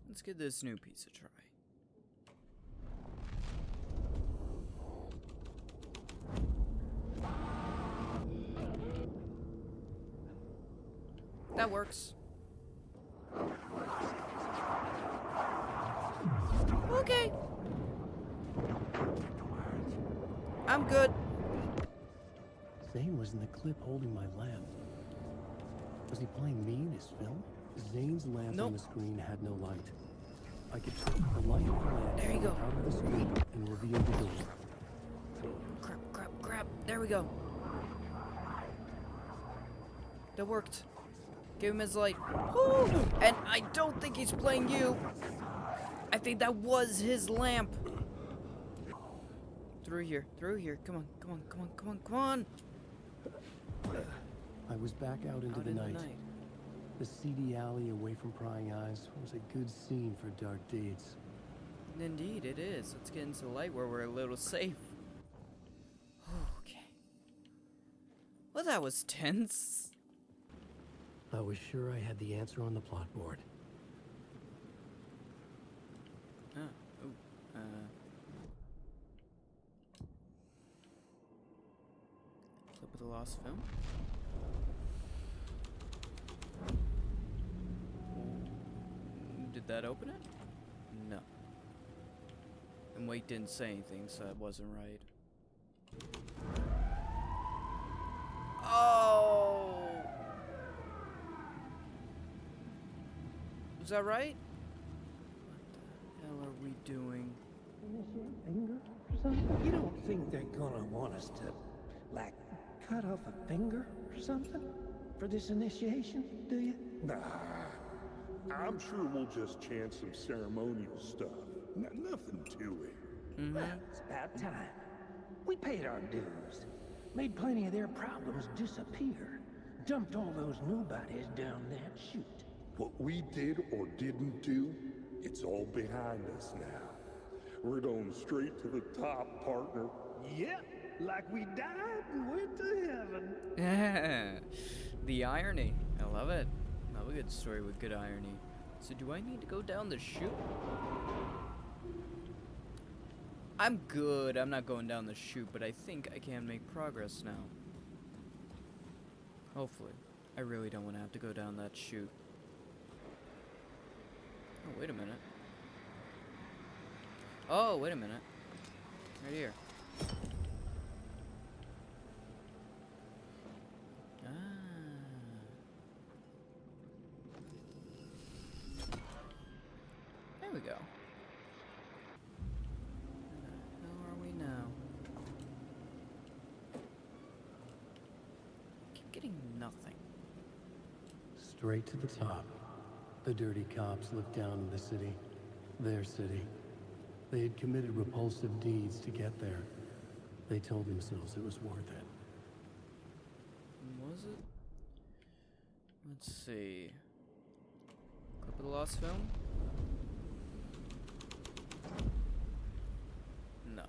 Let's give this new piece a try. That works. Okay. I'm good. Zane was in the clip holding my lamp. Was he playing me in his film? Zane's lamp on the screen had no light. I could take the light of the lamp there you go. out of the screen and reveal the door. Crap. There we go. That worked. Give him his light. Woo! And I don't think he's playing you. I think that was his lamp. Through here. Come on. I was back out into the night. The seedy alley away from prying eyes was a good scene for dark deeds. Indeed, it is. Let's get into the light where we're a little safe. Okay. Well, that was tense. I was sure I had the answer on the plot board. Clip of the lost film. Did that open it? No. And Wake didn't say anything, so that wasn't right. Oh! Was that right? What the hell are we doing? You don't think they're gonna want us to, like, cut off a finger or something for this initiation, do you? Nah, I'm sure we'll just chant some ceremonial stuff. Nothing to it. Well, it's about time. We paid our dues. Made plenty of their problems disappear. Dumped all those nobodies down that chute. What we did or didn't do, it's all behind us now. We're going straight to the top, partner. Yep, like we died and went to heaven. The irony. I love it. Love a good story with good irony. So do I need to go down the chute? I'm good. I'm not going down the chute, but I think I can make progress now. Hopefully. I really don't want to have to go down that chute. Oh, wait a minute. Oh, wait a minute. Right here. Ah. There we go. Where the hell are we now? Keep getting nothing. Straight to the top. The dirty cops looked down on the city. Their city. They had committed repulsive deeds to get there. They told themselves it was worth it. Was it? Let's see. Clip of the lost film? No.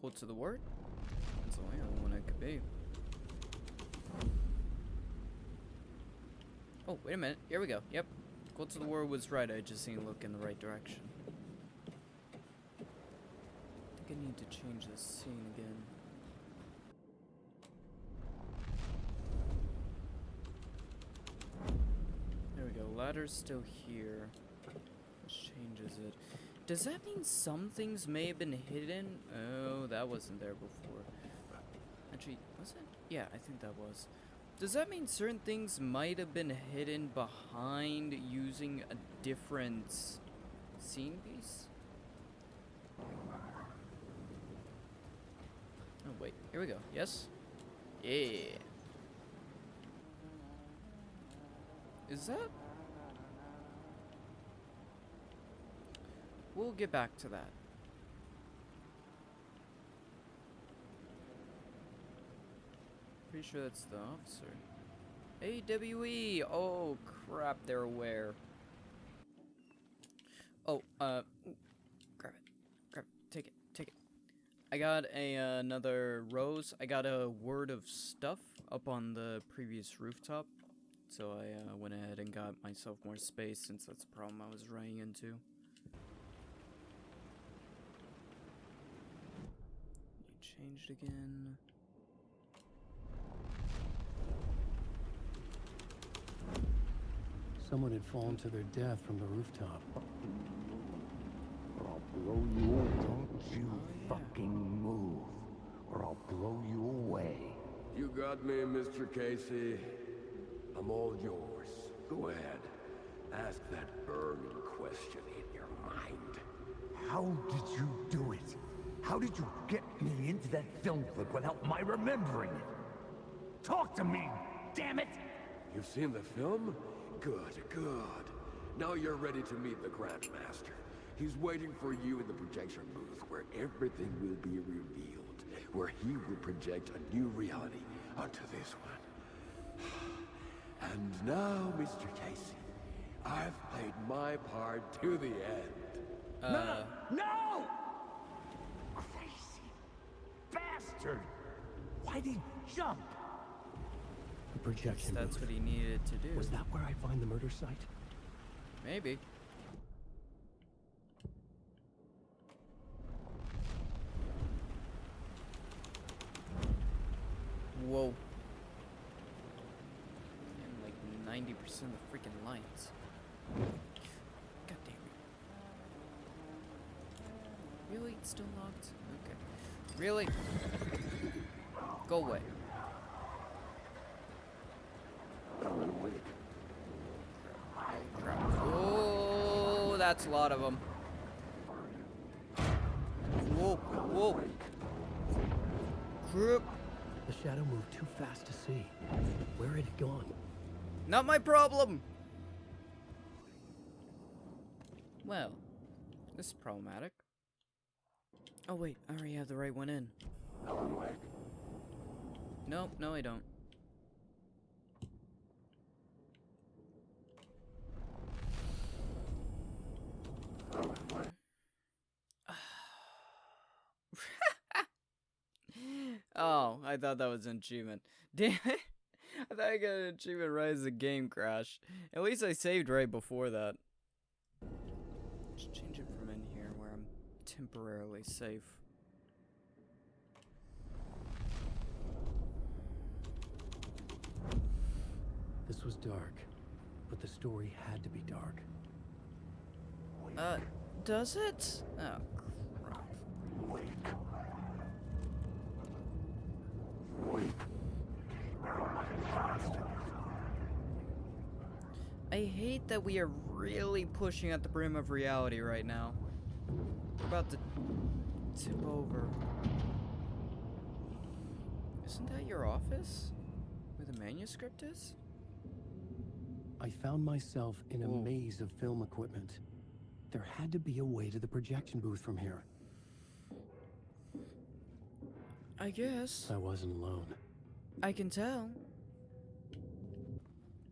Quotes of the word? That's the only other one it could be. Oh, wait a minute. Here we go. Yep. Quotes of the word was right. I just need to look in the right direction. I think I need to change this scene again. There we go. Ladder's still here. Which changes it. Does that mean some things may have been hidden? Oh, that wasn't there before. Actually, was it? Yeah, I think that was. Does that mean certain things might have been hidden behind using a different scene piece? Oh, wait. Here we go. Yes? Yeah. Is that? We'll get back to that. Pretty sure that's the officer. AWE! Oh, crap, they're aware. Oh, grab it. Grab it. Take it. I got another rose. I got a word of stuff up on the previous rooftop. So I went ahead and got myself more space since that's the problem I was running into. You changed again. Someone had fallen to their death from the rooftop. Or I'll blow you away. Don't you fucking move, or I'll blow you away. You got me, Mr. Casey. I'm all yours. Go ahead. Ask that burning question in your mind. How did you do it? How did you get me into that film clip without my remembering it? Talk to me, damn it! You've seen the film? Good, good. Now you're ready to meet the Grandmaster. He's waiting for you in the projection booth where everything will be revealed, where he will project a new reality onto this one. And now, Mr. Casey, I've played my part to the end. No! Crazy bastard! Why'd he jump? The projection That's booth. what he needed to do. Was that where I find the murder site? Maybe. Whoa. And like 90% of the freaking lights. God damn it. Really? It's still locked? Okay. Really? Go away. Crap. Oh, that's a lot of them. Whoa, whoa. crap. The shadow moved too fast to see. Where had it gone? Not my problem! Well, this is problematic. Oh wait, I already have the right one in. Alan Wake. Nope, no I don't. Alan Wake. Oh, I thought that was an achievement. Damn it. I thought I got an achievement right as the game crashed. At least I saved right before that. Let's change it from in here where I'm temporarily safe. This was dark, but the story had to be dark. Does it? Oh, crap. Wake. Wake. I hate that we are really pushing at the brim of reality right now. We're about to tip over. Isn't that your office? Where the manuscript is? I found myself in a Whoa. maze of film equipment. There had to be a way to the projection booth from here. I guess. I wasn't alone. I can tell.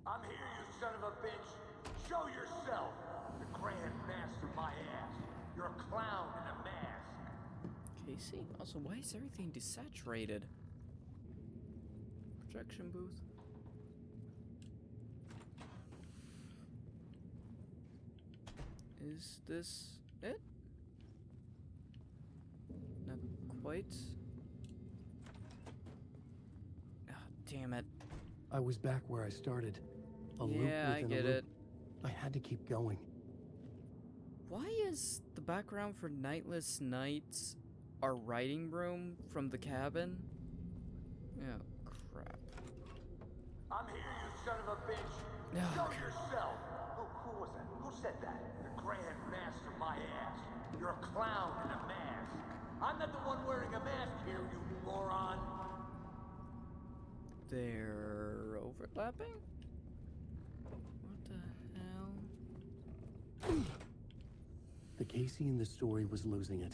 I'm here, you son of a bitch. Show yourself. The Grand Master, my ass. You're a clown in a mask. Casey? Also, why is everything desaturated? Projection booth. Is this it? Not quite. Ah, damn it. I was back where I started. A loop Yeah, I within a get loop. it. I had to keep going. Why is the background for Nightless Nights our writing room from the cabin? Oh, crap. I'm here, you son of a bitch. Oh, Show God. yourself. Who was that? Who said that? The Grand Master, my ass. You're a clown in a mask. I'm not the one wearing a mask here, you moron. They're overlapping? What the hell? The Casey in the story was losing it.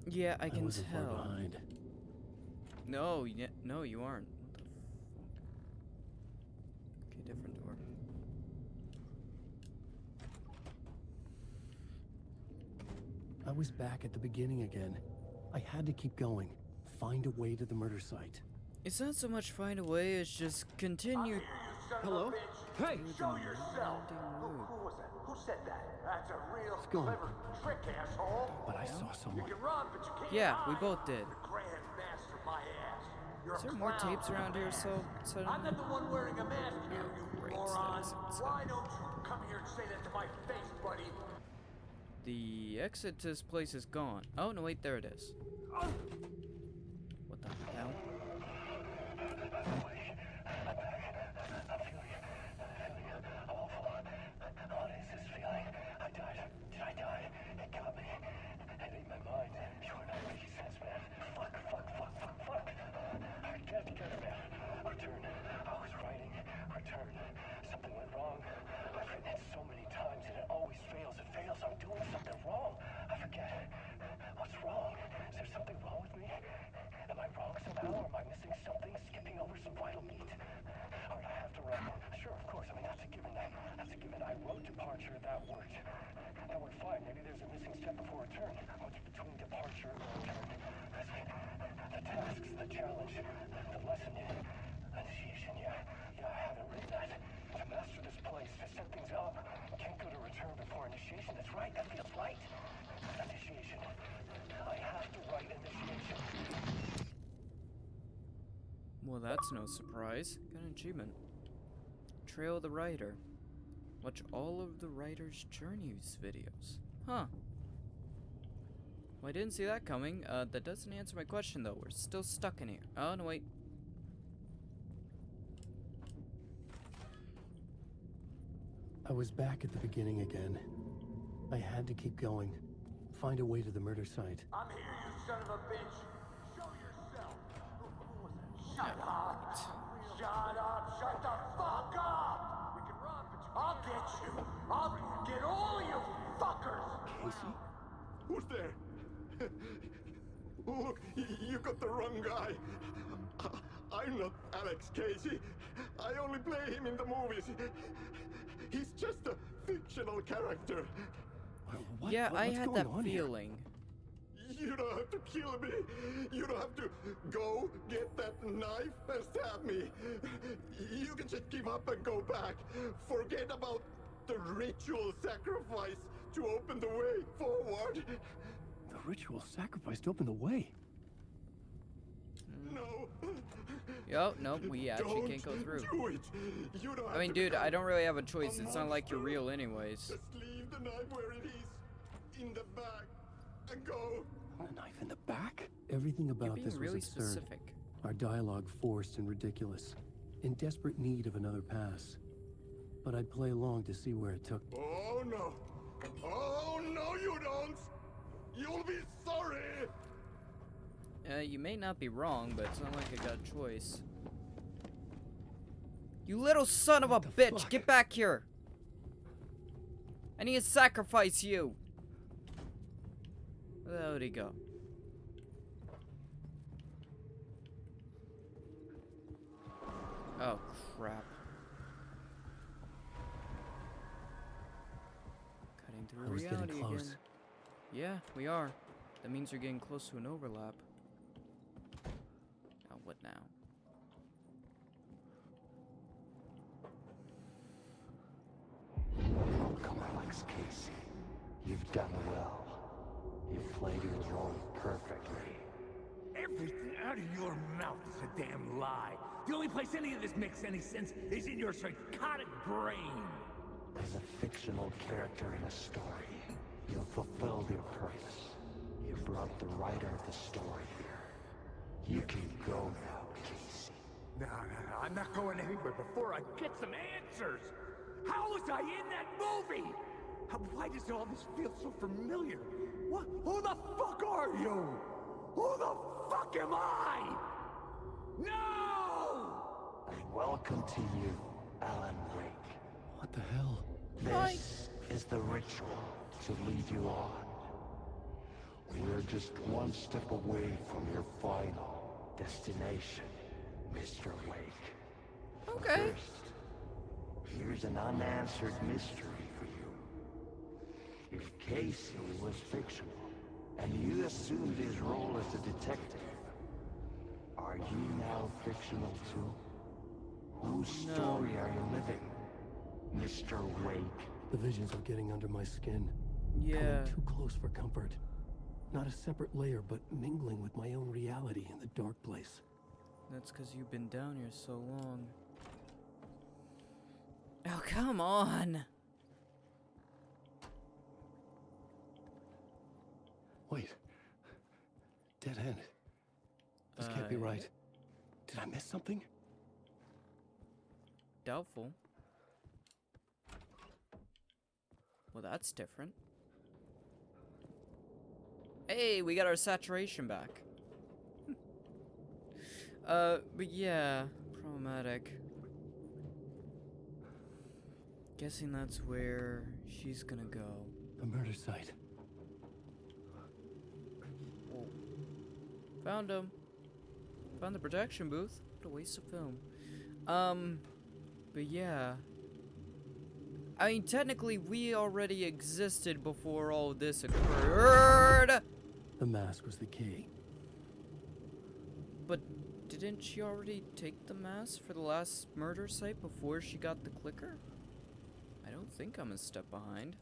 Yeah, I can wasn't far tell. behind. No, no, you aren't. What the fuck? Okay, different door. I was back at the beginning again. I had to keep going. Find a way to the murder site. It's not so much find a way as just continue. I'm here, you son Hello? of a bitch. Hey! Show yourself. Who was that? Who said that? That's a real going? clever trick, asshole. But I saw You someone. can run, but you can't Yeah, we hide. both did. The Grand Master, my ass. You're Is a there more clown tapes in a around here? mask. So I'm not the one wearing a mask here, you Great, moron. so- Why don't you come here and say that to my face, buddy? the exit to this place is gone. Oh no, wait, there it is. What the hell? What is this feeling? I died. Did I die? It got me. It ate my mind. You're not making sense, man. Fuck. I can't get it, man. Return. I was writing. Return. Something went wrong. I've written it so many times and it always fails. It fails. I'm doing something wrong. I forget. What's wrong? Is there something wrong with me? Am I wrong somehow? Or am I missing something? Skipping over some vital meat? Or do I have to write? Sure, of course. I mean, that's a given. That's a given. I wrote departure. That worked. That worked fine. Maybe there's a missing step before return. What's between departure and return? The tasks, the challenge, the lesson, initiation. Yeah, I haven't written that. To master this place, to set things up. Can't go to return before initiation. That's right. That feels right. Initiation. I have to write initiation. Well, that's no surprise. Got an achievement. Trail of the Writer. Watch all of the writer's journeys videos. Huh. Well, I didn't see that coming. That doesn't answer my question, though. We're still stuck in here. Oh, no, wait. I was back at the beginning again. I had to keep going. Find a way to the murder site. I'm here, you son of a bitch. Show yourself. Shut up! Shut up! Shut the fuck up! We can run, but I'll get you! I'll get all you fuckers! Casey? Who's there? Look, you got the wrong guy. I'm not Alex Casey. I only play him in the movies. He's just a fictional character. Yeah, I had that feeling. You don't have to kill me. You don't have to go get that knife and stab me. You can just give up and go back. Forget about the ritual sacrifice to open the way forward. The ritual sacrifice to open the way? No. Yo, nope, we actually can't go through. Do it. You don't I mean, dude, I don't really have a choice. It's not like you're real anyways. Just leave the knife where it is. In the back. And go. A knife in the back? Everything about this was really absurd. specific. Our dialogue forced and ridiculous. In desperate need of another pass. But I'd play along to see where it took. Oh no. Oh no, you don't. You'll be sorry. You may not be wrong, but it's not like I got a choice. You little son of a bitch! Fuck? Get back here! I need to sacrifice you! Where would he go? Oh, crap. Cutting through I was getting reality close. again. Yeah, we are. That means you're getting close to an overlap. Now, what now? Come on, Alex Casey. You've done well. You've played your role perfectly. Everything out of your mouth is a damn lie. The only place any of this makes any sense is in your psychotic brain. As a fictional character in a story, you fulfilled your purpose. You brought the writer of the story here. You can go now, Casey. No, I'm not going anywhere before I get some answers. How was I in that movie? Why does all this feel so familiar? What? Who the fuck are you? Who the fuck am I? No! And welcome to you, Alan Wake. What the hell? This is the ritual to lead you on. We're just one step away from your final destination, Mr. Wake. Okay. First, here's an unanswered mystery for you. If Casey was fictional, and you assumed his role as a detective, are you now fictional too? Whose story are you living, Mr. Wake? The visions are getting under my skin. Yeah. Coming too close for comfort. Not a separate layer, but mingling with my own reality in the dark place. That's because you've been down here so long. Oh, come on! Wait. Dead end. This can't be right. Did I miss something? Doubtful. Well, that's different. Hey, we got our saturation back. But yeah, problematic. Guessing that's where she's gonna go. The murder site. Whoa. Found him. Found the projection booth. What a waste of film. But yeah. I mean, technically, we already existed before all this occurred. The mask was the key. But didn't she already take the mask for the last murder site before she got the clicker? I don't think I'm a step behind.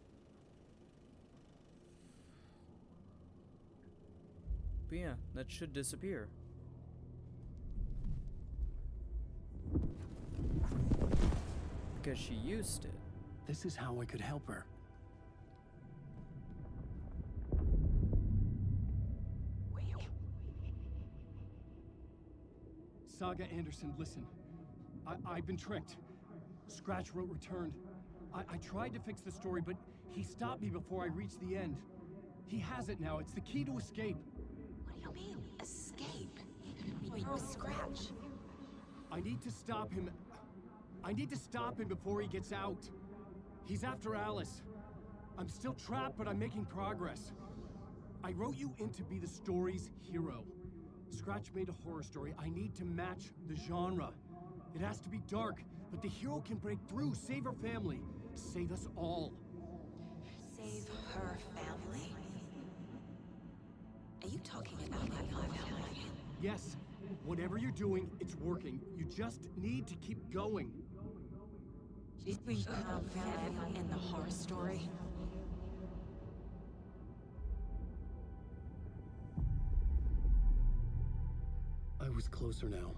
But yeah, that should disappear. Because she used it. This is how I could help her. Saga Anderson, listen. I've been tricked. Scratch wrote returned. I tried to fix the story, but he stopped me before I reached the end. He has it now. It's the key to escape. What do you mean, escape? With Scratch? I need to stop him. I need to stop him before he gets out. He's after Alice. I'm still trapped, but I'm making progress. I wrote you in to be the story's hero. Scratch made a horror story. I need to match the genre. It has to be dark, but the hero can break through, save her family, save us all. Save her family? Are you talking about my family? Yes, whatever you're doing, it's working. You just need to keep going. She's her family in the horror story. I was closer now.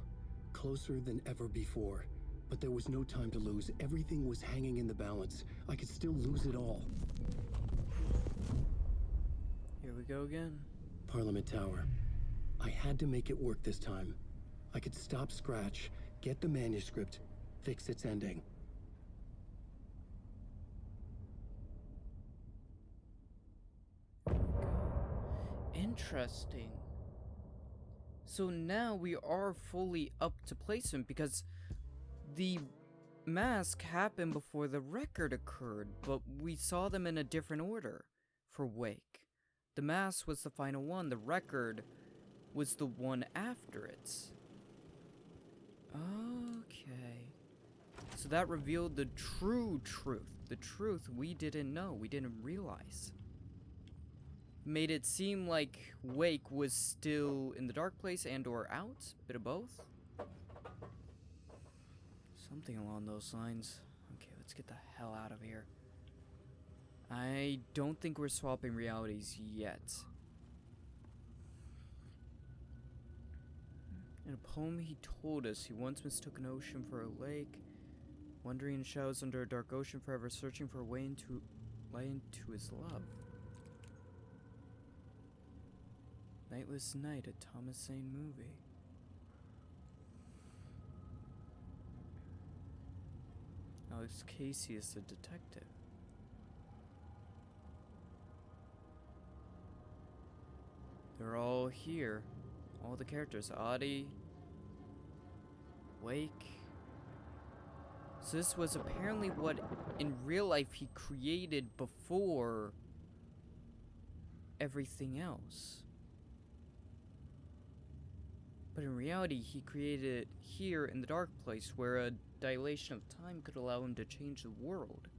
Closer than ever before. But there was no time to lose. Everything was hanging in the balance. I could still lose it all. Here we go again. Parliament Tower. I had to make it work this time. I could stop Scratch, get the manuscript, fix its ending. Interesting. So now we are fully up to placement because the mask happened before the record occurred, but we saw them in a different order for Wake. The mask was the final one, the record was the one after it. Okay. So that revealed the true truth. The truth we didn't know, we didn't realize. Made it seem like Wake was still in the dark place and or out. Bit of both. Something along those lines. Okay, let's get the hell out of here. I don't think we're swapping realities yet. In a poem he told us he once mistook an ocean for a lake, wandering in shadows under a dark ocean forever, searching for a way into his love. Nightless Night, a Thomas Zane movie. Alex Casey is the detective. They're all here. All the characters. Audie. Wake. So this was apparently what in real life he created before everything else. But in reality, he created it here in the dark place where a dilation of time could allow him to change the world.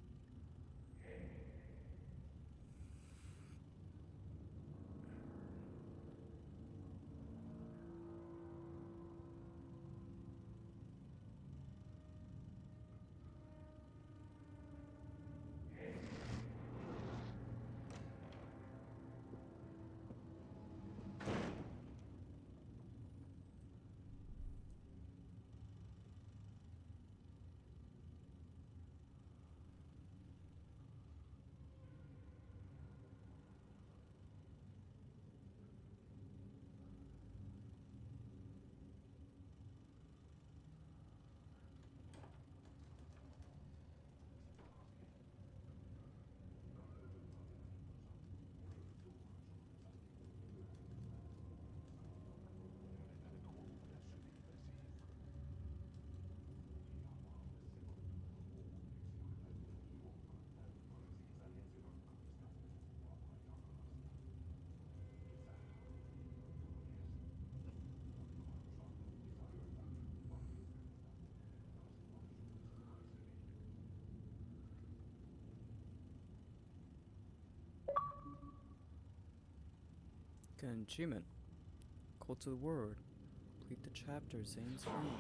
Got an achievement. Cult to the Word. Complete the chapter, Zane's room.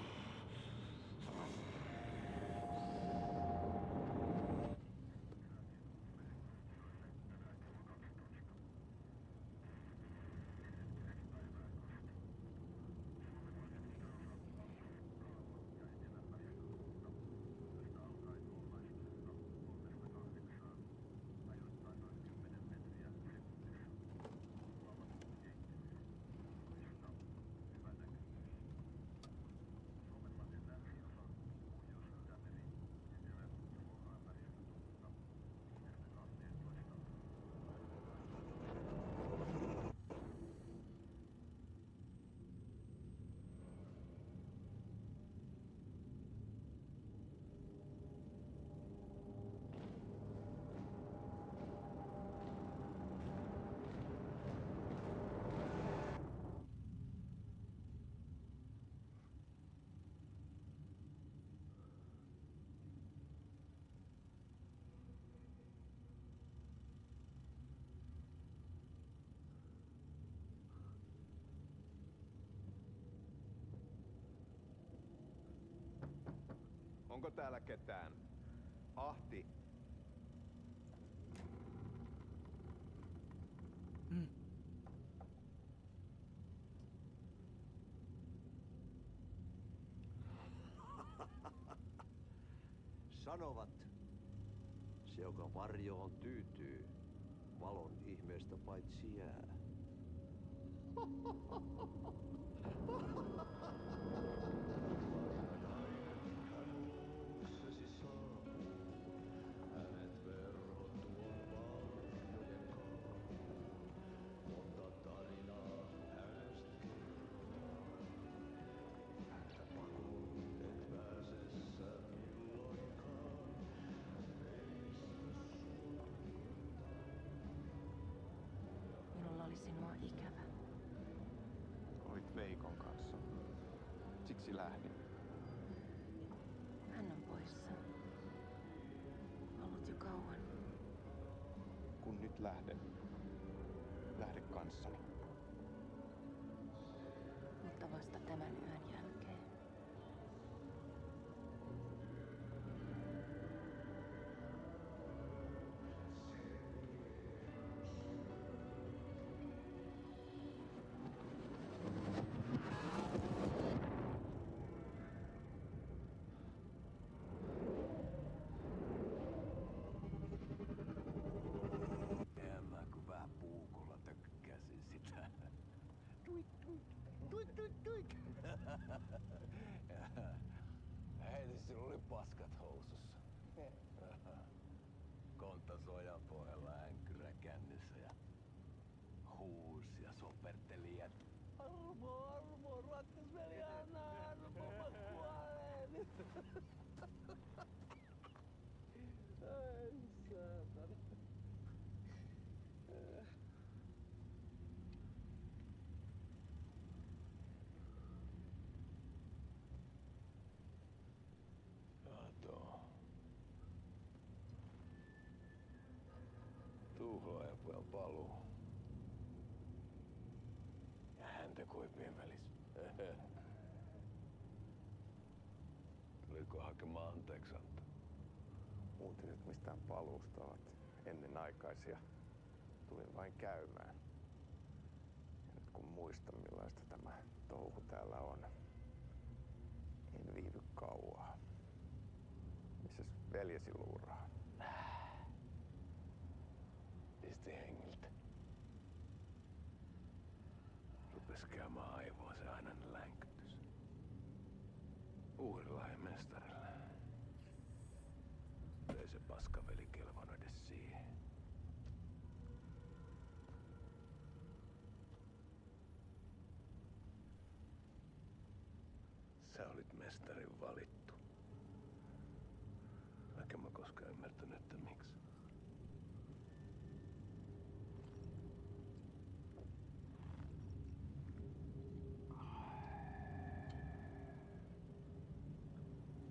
täällä ketään? Ahti. Sanovat, se joka varjoon tyytyy, valon ihmeestä paitsi jää. Minulla oli sinua ikävä. Olit Veikon kanssa. Siksi lähdin. Hän on poissa. Ollut jo kauan. Kun nyt lähden, lähde kanssani. Mutta vasta tämän yön jälkeen. Mä kun vähän puukolla tökkäsin sitä. Tuik, tuik, tuik, tuik, tuik. Heti sillä oli paskat housussa. Kontas ojan pohjalla änkyrä kännissä ja huusi ja soperteli, että armo, rakkas veli, anna armo, mä kuolen. Ai saatana. Kato. Tuhlaajapojan paluu. Ja häntä koipien välis. Tuliko hakemaan anteeksiantoa? Uutiset mistään paluusta ovat ennenaikaisia. Tulin vain käymään. Ja nyt kun muistan millaista tämä touhu täällä on, en viivy kauaa. Missäs veljesi luuraa? Pisti hengiltä. Rupes käymään aivoa se aina länkytys. Uudella ja mestarilla. Ei se paskaveli kelvannut edes siihen. Sä olit mestarin valittu. Vaikka mä koskaan ymmärtänyt, että miksi.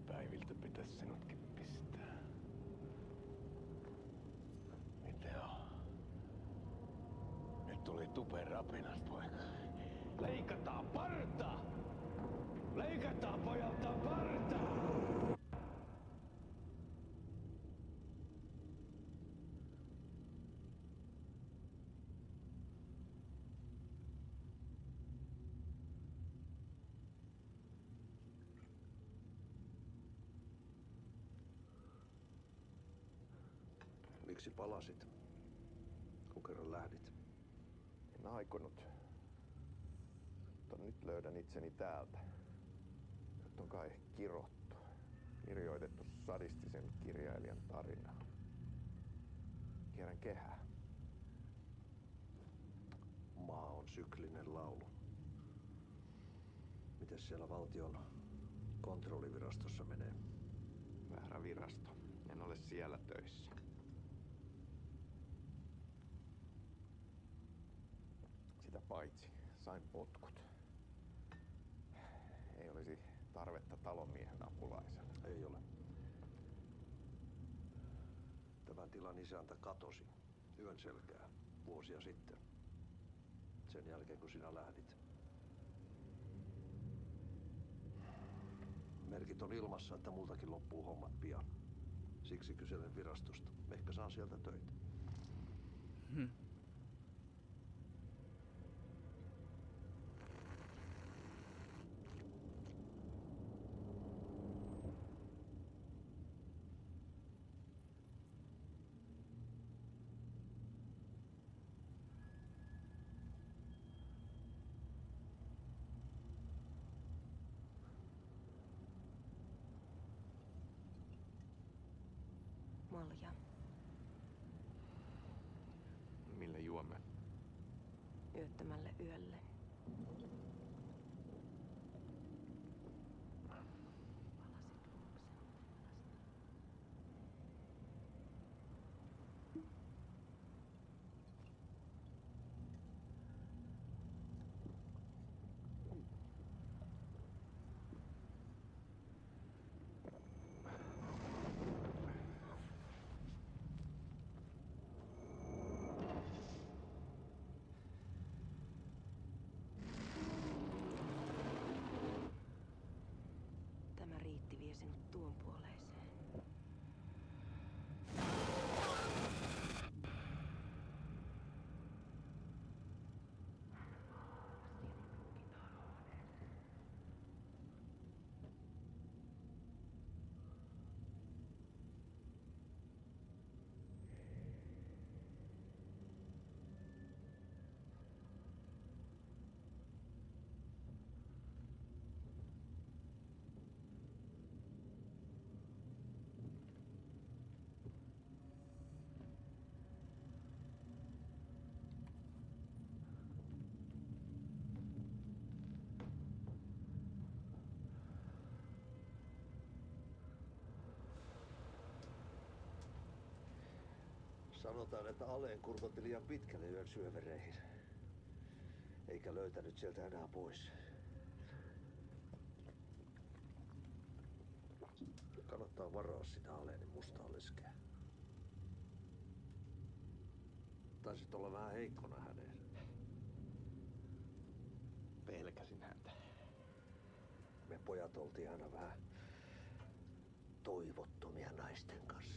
Päiviltä pitäis sinutkin pistää. Miten on? Nyt tuli tupen rapinat, poika. Leikataan parta! Leikataan pojalta parta! Miksi palasit? Kun kerran lähdit? En aikonut. Mutta nyt löydän itseni täältä. Nyt on kai kirottu. Kirjoitettu sadistisen kirjailijan tarina. Kierrän kehää. Maa on syklinen laulu. Mites siellä valtion kontrollivirastossa menee? Väärä virasto. En ole siellä töissä. Sitä paitsi sain potkut. Ei olisi tarvetta talonmiehen apulaiselle. Ei ole. Tämän tilan isäntä katosi yön selkää vuosia sitten. Sen jälkeen kun sinä lähdit. Merkit on ilmassa, että multakin loppuu hommat pian. Siksi kyselen virastosta. Ehkä saan sieltä töitä. Malja. Mille juomme? Yöttömälle yölle. Tämä riitti vie sinut tuon puoleiseen. Sanotaan, että Aleen kurkotti liian pitkälle yön syövereihin. Eikä löytänyt sieltä enää pois. Kannattaa varaa sitä Aleenin mustaa leskeä. Taisit olla vähän heikkona häneen. Pelkäsin häntä. Me pojat oltiin aina vähän toivottomia naisten kanssa.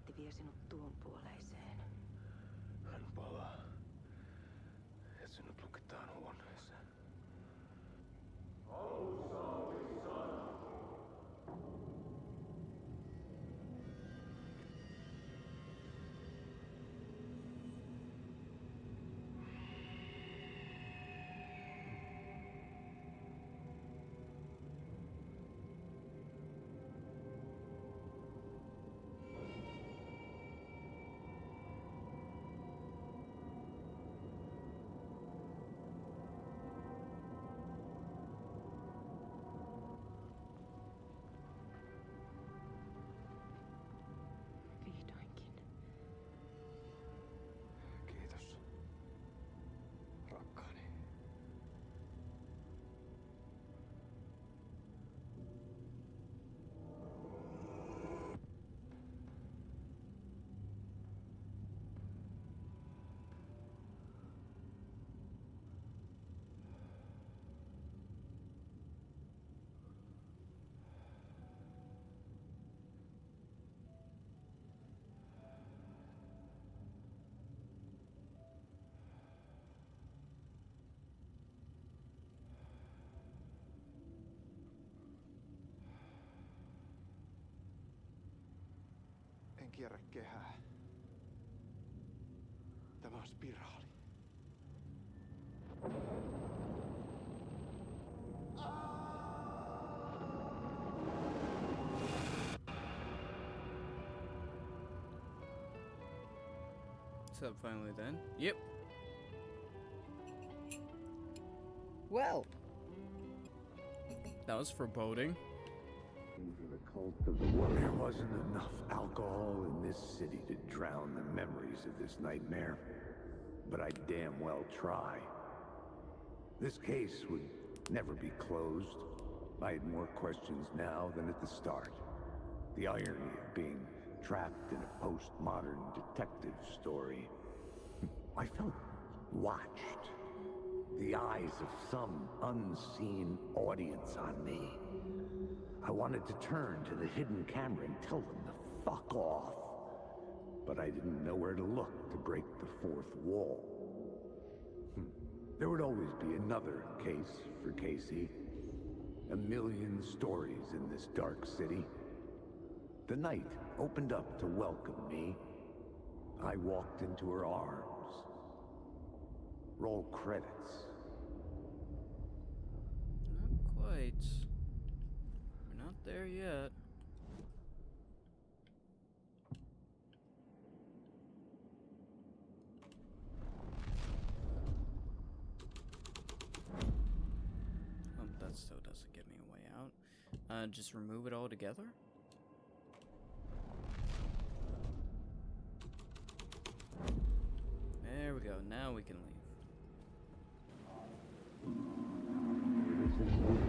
reitti vie sinut tuon puoleiseen. Hän palaa. Ja sinut lukitaan huoneeseen. Vihdoinkin. Kiitos. Rakkaani. En kierrä kehää. Tämä on spiraali. What's up finally then? Yep. Well. That was foreboding. There wasn't enough alcohol in this city to drown the memories of this nightmare, but I damn well try. This case would never be closed. I had more questions now than at the start. The irony of being trapped in a postmodern detective story. I felt watched. The eyes of some unseen audience on me. I wanted to turn to the hidden camera and tell them to fuck off. But I didn't know where to look to break the fourth wall. There would always be another case for Casey. A million stories in this dark city. The night opened up to welcome me. I walked into her arms. Roll credits. Not quite. We're not there yet. Oh, that still doesn't get me a way out. Just remove it all together? There we go, now we can leave.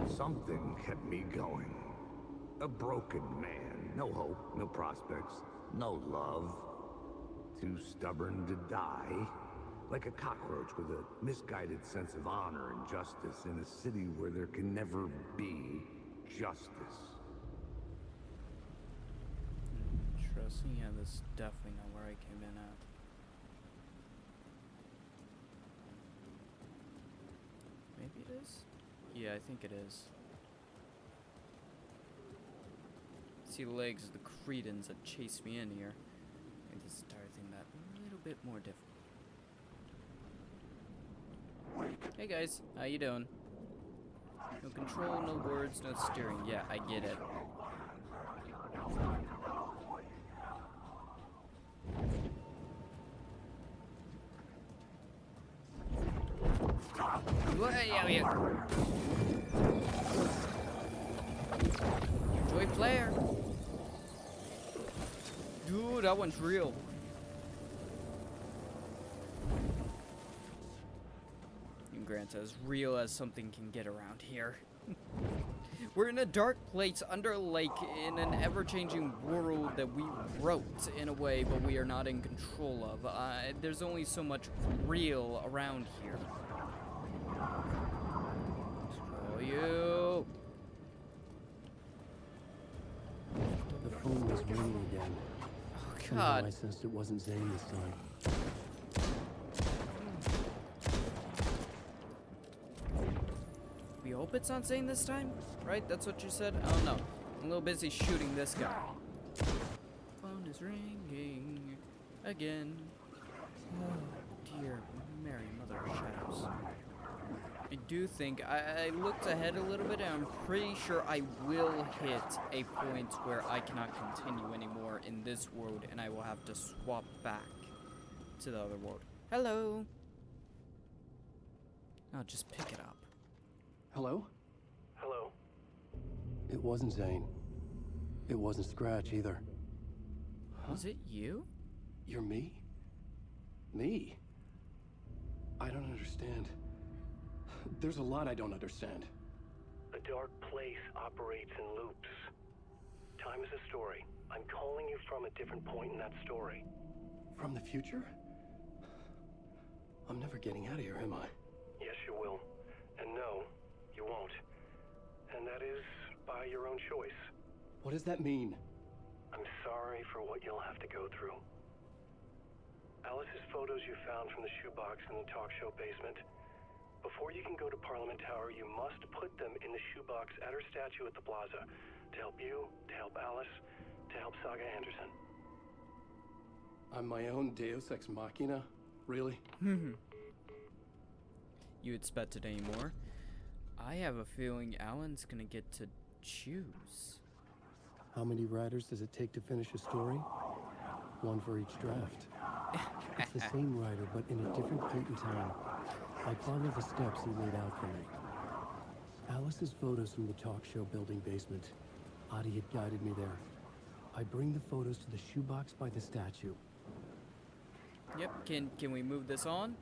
Something kept me going. A broken man. No hope, no prospects, no love. Too stubborn to die. Like a cockroach with a misguided sense of honor and justice in a city where there can never be justice. Interesting, yeah, this is definitely not where I came in at. Maybe it is? Yeah, I think it is. See the legs of the Cretans that chased me in here. Make this entire thing that a little bit more difficult. Hey guys, how you doing? No control, no words, no steering. Yeah, I get it. Enjoy player. Dude, that one's real. And grant as real as something can get around here. We're in a dark place under a lake in an ever-changing world that we wrote in a way, but we are not in control of. There's only so much real around here. Scroll you. The phone was ringing again. Oh Somehow I God. sensed it wasn't Zane this time. We hope it's not Zane this time, right? That's what you said? I don't know. I'm a little busy shooting this guy. Phone is ringing again. Oh, dear Mary, Mother of Shadows. I do think, I looked ahead a little bit, and I'm pretty sure I will hit a point where I cannot continue anymore in this world, and I will have to swap back to the other world. Hello. I'll just pick it up. Hello? Hello? It wasn't Zane. It wasn't Scratch either. Huh? Was it you? You're me? Me? I don't understand. There's a lot I don't understand. The dark place operates in loops. Time is a story. I'm calling you from a different point in that story. From the future? I'm never getting out of here, am I? Yes, you will. And no, you won't. And that is by your own choice. What does that mean? I'm sorry for what you'll have to go through. Alice's photos you found from the shoebox in the talk show basement. Before you can go to Parliament Tower, you must put them in the shoebox at her statue at the plaza. To help you, to help Alice, to help Saga Anderson. I'm my own Deus Ex Machina? Really? You expected any more? I have a feeling Alan's gonna get to choose. How many writers does it take to finish a story? One for each draft. It's the same writer, but in a different point in time. I follow the steps he laid out for me. Alice's photos from the talk show building basement. Adi had guided me there. I bring the photos to the shoebox by the statue. Yep, can we move this on?